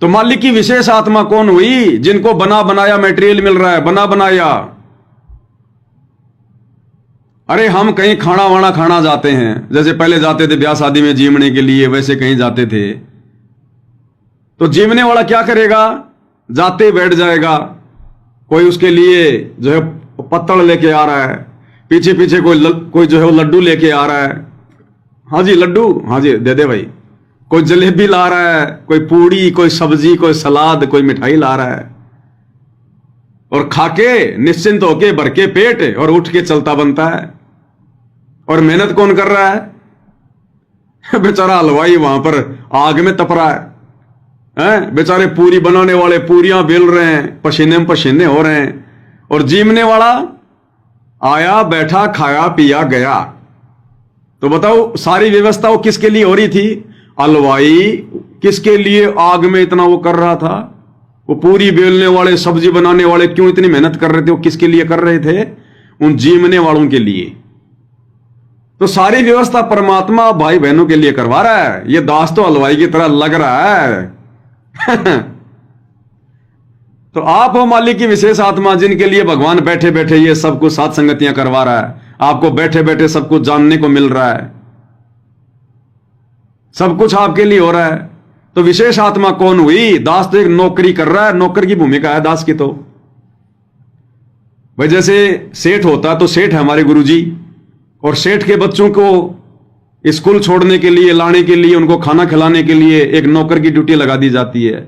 [SPEAKER 1] तो मालिक की विशेष आत्मा कौन हुई? जिनको बना बनाया मटेरियल मिल रहा है, बना बनाया। अरे हम कहीं खाना वाना खाना जाते हैं, जैसे पहले जाते थे ब्याह शादी में जीवने के लिए, वैसे कहीं जाते थे तो जीवने वाला क्या करेगा, जाते बैठ जाएगा, कोई उसके लिए जो है पत्तल लेके आ रहा है, पीछे पीछे कोई जो है वो लड्डू लेके आ रहा है, हाँ जी लड्डू, हाँ जी दे दे भाई, कोई जलेबी ला रहा है, कोई पूड़ी, कोई सब्जी, कोई सलाद, कोई मिठाई ला रहा है, और खाके निश्चिंत होके भर के पेट और उठ के चलता बनता है। और मेहनत कौन कर रहा है? बेचारा हलवाई वहां पर आग में तप रहा है, बेचारे पूरी बनाने वाले पूरियां बेल रहे हैं, पसीने में पसीने हो रहे हैं, और जीवने वाला आया बैठा खाया पिया गया। तो बताओ सारी व्यवस्था वो किसके लिए हो रही थी? हलवाई किसके लिए आग में इतना वो कर रहा था? वो पूरी बेलने वाले, सब्जी बनाने वाले क्यों इतनी मेहनत कर रहे थे? वो किसके लिए कर रहे थे? उन जीवने वालों के लिए। तो सारी व्यवस्था परमात्मा भाई बहनों के लिए करवा रहा है। ये दास तो हलवाई की तरह लग रहा है। तो आप हो मालिक की विशेष आत्मा, जिनके लिए भगवान बैठे बैठे ये सब कुछ साथ संगतियां करवा रहा है। आपको बैठे बैठे सब कुछ जानने को मिल रहा है, सब कुछ आपके लिए हो रहा है। तो विशेष आत्मा कौन हुई? दास तो एक नौकरी कर रहा है, नौकर की भूमिका है दास की। तो भाई जैसे सेठ होता तो सेठ है हमारे गुरुजी, और सेठ के बच्चों को स्कूल छोड़ने के लिए, लाने के लिए, उनको खाना खिलाने के लिए एक नौकर की ड्यूटी लगा दी जाती है।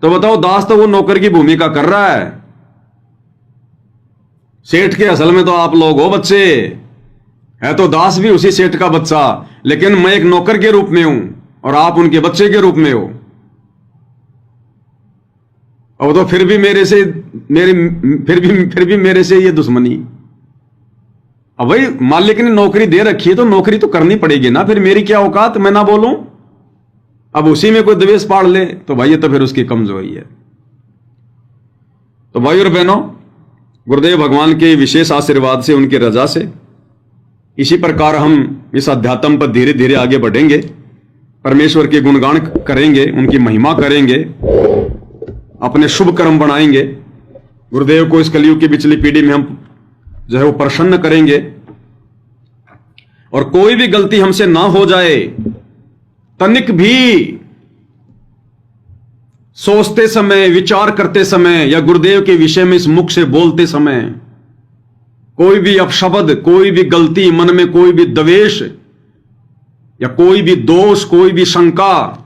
[SPEAKER 1] तो बताओ दास तो वो नौकर की भूमिका कर रहा है। सेठ के असल में तो आप लोग हो बच्चे, है तो दास भी उसी सेठ का बच्चा, लेकिन मैं एक नौकर के रूप में हूं और आप उनके बच्चे के रूप में हो। और तो फिर भी मेरे से ये दुश्मनी। अब भाई मालिक ने नौकरी दे रखी है तो नौकरी तो करनी पड़ेगी ना, फिर मेरी क्या औकात मैं ना बोलूं? अब उसी में कोई द्वेष पाड़ ले तो भाई ये तो फिर उसकी कमजोरी है। तो भाई और बहनों, गुरुदेव भगवान के विशेष आशीर्वाद से, उनकी रजा से इसी प्रकार हम इस अध्यात्म पर धीरे धीरे आगे बढ़ेंगे, परमेश्वर के गुणगान करेंगे, उनकी महिमा करेंगे, अपने शुभ कर्म बनाएंगे। गुरुदेव को इस कलयुग की पिछली पीढ़ी में हम जो है वो प्रसन्न करेंगे, और कोई भी गलती हमसे ना हो जाए, तनिक भी सोचते समय, विचार करते समय, या गुरुदेव के विषय में इस मुख से बोलते समय कोई भी अपशब्द, कोई भी गलती, मन में कोई भी द्वेष या कोई भी दोष, कोई भी शंका,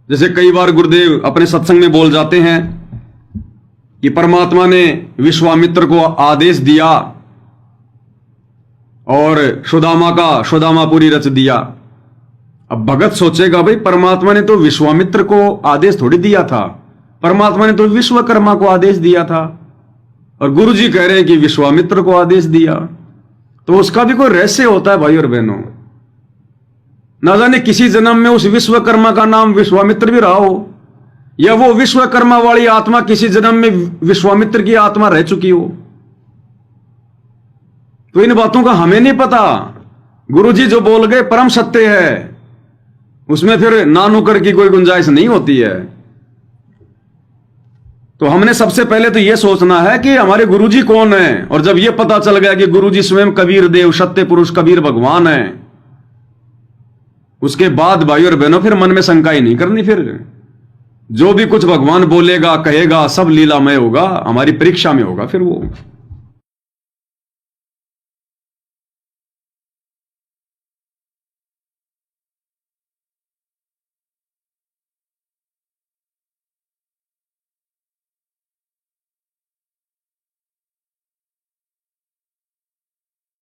[SPEAKER 1] जैसे कई बार गुरुदेव अपने सत्संग में बोल जाते हैं कि परमात्मा ने विश्वामित्र को आदेश दिया और सुदामापुरी रच दिया। अब भगत सोचेगा भाई परमात्मा ने तो विश्वामित्र को आदेश थोड़ी दिया था, परमात्मा ने तो विश्वकर्मा को आदेश दिया था, और गुरुजी कह रहे हैं कि विश्वामित्र को आदेश दिया। तो उसका भी कोई रहस्य होता है भाई और बहनों। ना जाने किसी जन्म में उस विश्वकर्मा का नाम विश्वामित्र भी रहा हो, या वो विश्वकर्मा वाली आत्मा किसी जन्म में विश्वामित्र की आत्मा रह चुकी हो। तो इन बातों का हमें नहीं पता। गुरुजी जो बोल गए परम सत्य है, उसमें फिर ना नुकर की कोई गुंजाइश नहीं होती है। तो हमने सबसे पहले तो यह सोचना है कि हमारे गुरुजी कौन है, और जब यह पता चल गया कि गुरुजी स्वयं कबीर देव सत्य पुरुष कबीर भगवान है, उसके बाद भाई और बहनों फिर मन में शंका ही नहीं करनी। फिर जो भी कुछ भगवान बोलेगा कहेगा सब लीलामय होगा, हमारी परीक्षा में होगा फिर वो।